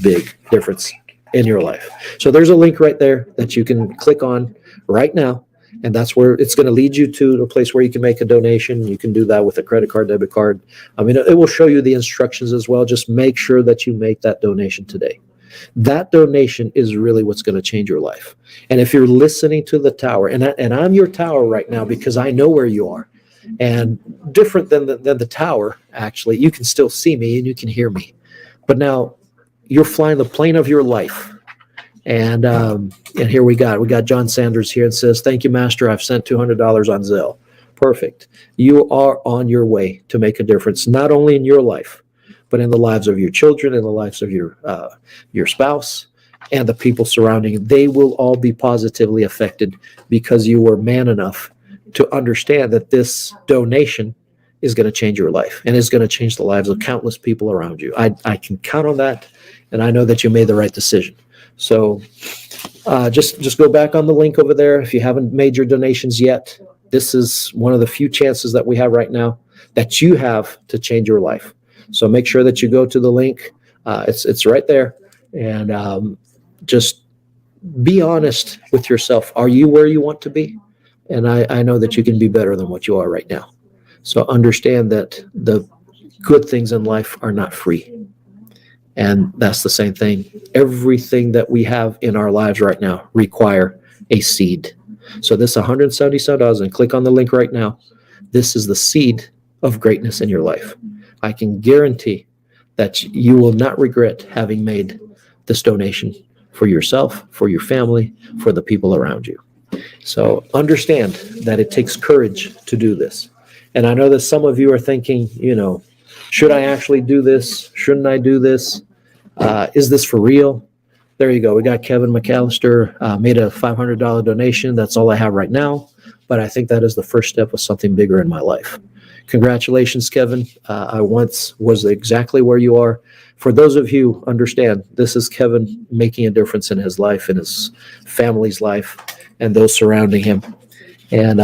big difference in your life. So there's a link right there that you can click on right now And that's where it's going to lead you to a place where you can make a donation. You can do that with a credit card, debit card. I mean, it will show you the instructions as well. Just make sure that you make that donation today. That donation is really what's going to change your life. And if you're listening to the tower, and I'm your tower right now because I know where you are, and different than the tower, actually, you can still see me and you can hear me. But now you're flying the plane of your life. And here we got John Sanders here and says, "Thank you, Master. I've sent $200 on Zelle." Perfect. You are on your way to make a difference, not only in your life, but in the lives of your children, in the lives of your spouse, and the people surrounding you. They will all be positively affected because you were man enough to understand that this donation is going to change your life and is going to change the lives of countless people around you. I can count on that, and I know that you made the right decision. So just go back on the link over there. If you haven't made your donations yet, this is one of the few chances that we have right now that you have to change your life. So make sure that you go to the link. It's right there. And just be honest with yourself. Are you where you want to be? And I know that you can be better than what you are right now. So understand that the good things in life are not free. And that's the same thing. Everything that we have in our lives right now require a seed. So this $177, and click on the link right now. This is the seed of greatness in your life. I can guarantee that you will not regret having made this donation for yourself, for your family, for the people around you. So understand that it takes courage to do this. And I know that some of you are thinking, should I actually do this? Shouldn't I do this? Is this for real? There you go. We got Kevin McAllister made a $500 donation. That's all I have right now. But I think that is the first step of something bigger in my life. Congratulations, Kevin. I once was exactly where you are. For those of you understand, this is Kevin making a difference in his life, in his family's life, and those surrounding him. And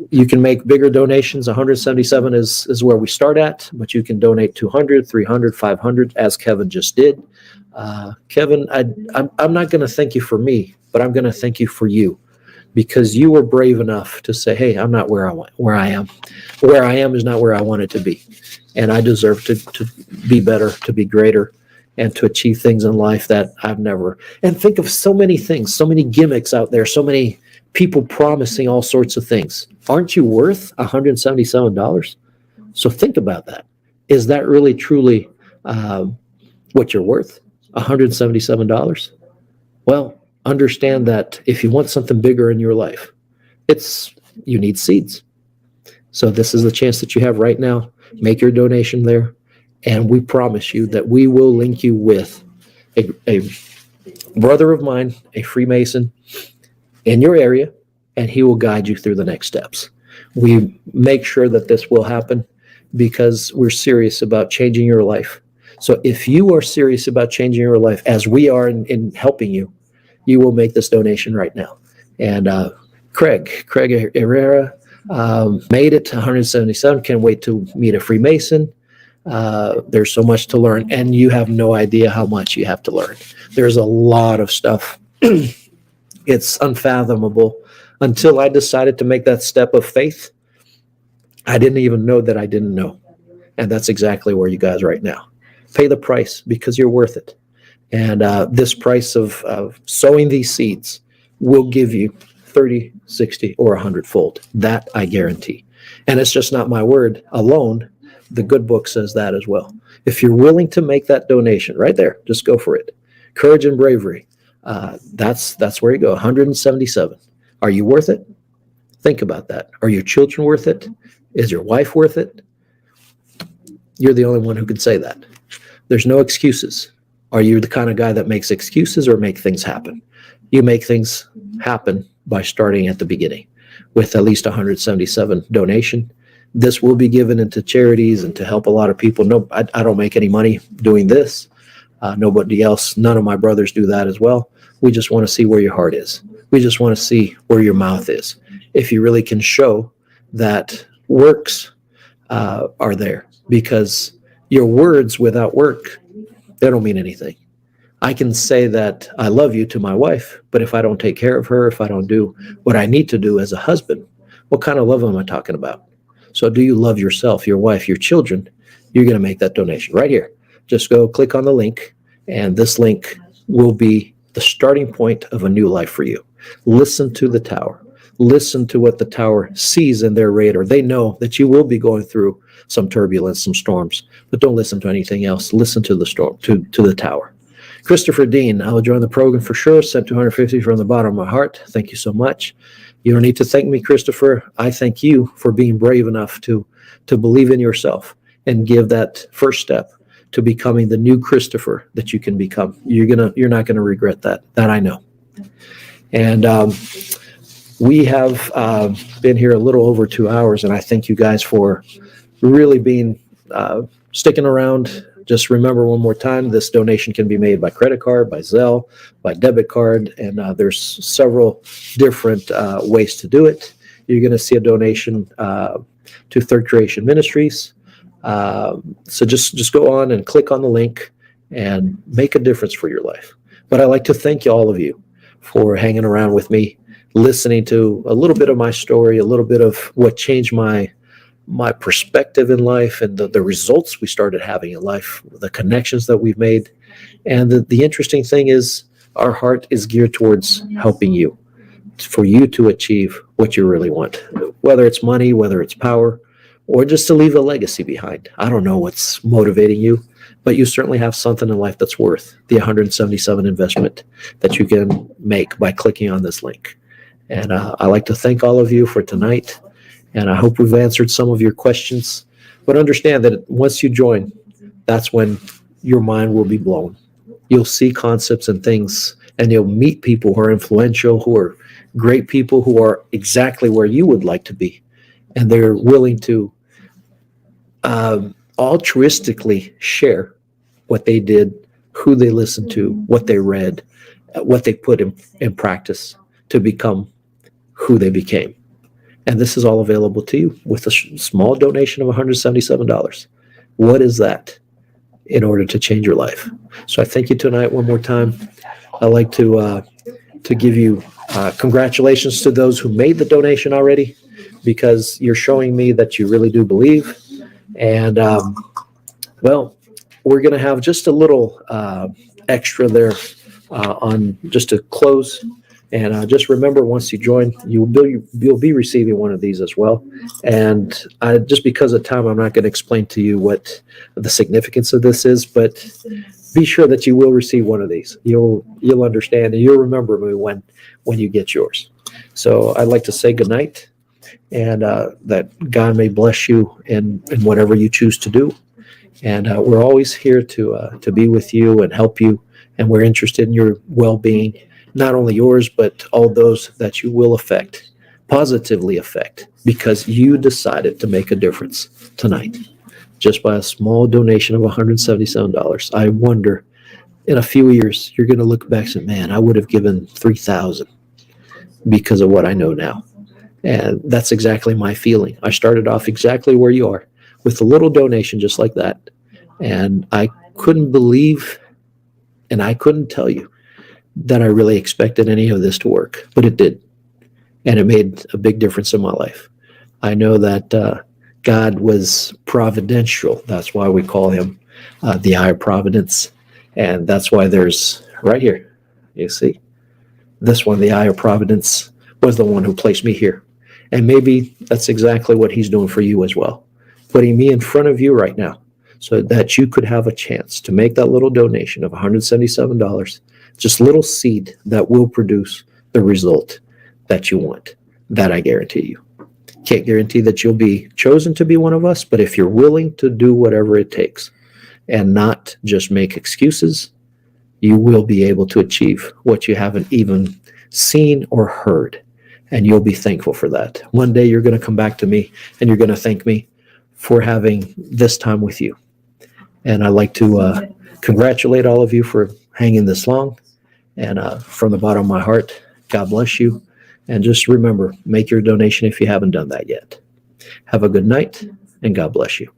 you can make bigger donations. 177 is where we start at, but you can donate 200, 300, 500, as Kevin just did. Kevin, I'm not going to thank you for me, but I'm going to thank you for you, because you were brave enough to say, "Hey, I'm not where I am. Where I am is not where I wanted to be, and I deserve to be better, to be greater, and to achieve things in life that I've never." And think of so many things, so many gimmicks out there, so many people promising all sorts of things. Aren't you worth $177? So think about that. Is that really truly what you're worth? $177? Well, understand that if you want something bigger in your life, you need seeds. So this is the chance that you have right now. Make your donation there, and we promise you that we will link you with a brother of mine, a Freemason in your area, and he will guide you through the next steps. We make sure that this will happen because we're serious about changing your life. So if you are serious about changing your life, as we are in helping you, you will make this donation right now. And Craig Herrera made it to 177. Can't wait to meet a Freemason. There's so much to learn, and you have no idea how much you have to learn. There's a lot of stuff. It's unfathomable. Until I decided to make that step of faith, I didn't even know that I didn't know. And that's exactly where you guys are right now. Pay the price because you're worth it. And this price of sowing these seeds will give you 30, 60, or 100-fold. That I guarantee. And it's just not my word alone. The good book says that as well. If you're willing to make that donation right there, just go for it. Courage and bravery. That's where you go. 177. Are you worth it? Think about that. Are your children worth it? Is your wife worth it? You're the only one who can say that. There's no excuses. Are you the kind of guy that makes excuses or make things happen? You make things happen by starting at the beginning with at least 177 donation. This will be given into charities and to help a lot of people. No, I don't make any money doing this. Nobody else, none of my brothers do that as well. We just want to see where your heart is. We just want to see where your mouth is. If you really can show that works are there, because your words without work, they don't mean anything. I can say that I love you to my wife, but if I don't take care of her, if I don't do what I need to do as a husband, what kind of love am I talking about? So do you love yourself, your wife, your children? You're going to make that donation right here. Just go click on the link, and this link will be the starting point of a new life for you. Listen to the tower. Listen to what the tower sees in their radar. They know that you will be going through some turbulence, some storms, but don't listen to anything else. Listen to the storm, to the tower. Christopher Dean, I'll join the program for sure. Sent 250 from the bottom of my heart. Thank you so much. You don't need to thank me, Christopher. I thank you for being brave enough to believe in yourself and give that first step to becoming the new Christopher that you can become. You're not gonna regret that. That I know. And we have been here a little over 2 hours, and I thank you guys for really being sticking around. Just remember one more time, this donation can be made by credit card, by Zelle, by debit card, and there's several different ways to do it. You're going to see a donation to Third Creation Ministries. So just go on and click on the link and make a difference for your life. But I'd like to thank all of you for hanging around with me, listening to a little bit of my story, a little bit of what changed my perspective in life and the results we started having in life, the connections that we've made. And the interesting thing is our heart is geared towards helping you, for you to achieve what you really want, whether it's money, whether it's power, or just to leave a legacy behind. I don't know what's motivating you, but you certainly have something in life that's worth the 177 investment that you can make by clicking on this link. And I'd like to thank all of you for tonight. And I hope we've answered some of your questions. But understand that once you join, that's when your mind will be blown. You'll see concepts and things, and you'll meet people who are influential, who are great people, who are exactly where you would like to be. And they're willing to altruistically share what they did, who they listened to, what they read, what they put in practice to become who they became. And this is all available to you with a small donation of $177. What is that in order to change your life? So I thank you tonight one more time. I'd like to give you congratulations to those who made the donation already, because you're showing me that you really do believe. And, well, we're going to have just a little extra there on just to close. And just remember, once you join, you'll be receiving one of these as well. And just because of time, I'm not going to explain to you what the significance of this is, but be sure that you will receive one of these. You'll understand, and you'll remember me when you get yours. So I'd like to say good night, and that God may bless you in whatever you choose to do. And we're always here to be with you and help you, and we're interested in your well-being. Not only yours, but all those that you will affect, positively affect, because you decided to make a difference tonight, just by a small donation of $177. I wonder, in a few years, you're going to look back and say, man, I would have given $3,000 because of what I know now. And that's exactly my feeling. I started off exactly where you are, with a little donation just like that. And I couldn't believe, and I couldn't tell you that I really expected any of this to work, but it did. And it made a big difference in my life. I know that God was providential. That's why we call him the eye of providence. And that's why there's right here, you see, this one, the eye of providence, was the one who placed me here. And maybe that's exactly what he's doing for you as well, putting me in front of you right now so that you could have a chance to make that little donation of $177. Just a little seed that will produce the result that you want. That I guarantee you. Can't guarantee that you'll be chosen to be one of us, but if you're willing to do whatever it takes and not just make excuses, you will be able to achieve what you haven't even seen or heard. And you'll be thankful for that. One day you're going to come back to me and you're going to thank me for having this time with you. And I'd like to congratulate all of you for hanging this long. And from the bottom of my heart, God bless you. And just remember, make your donation if you haven't done that yet. Have a good night, and God bless you.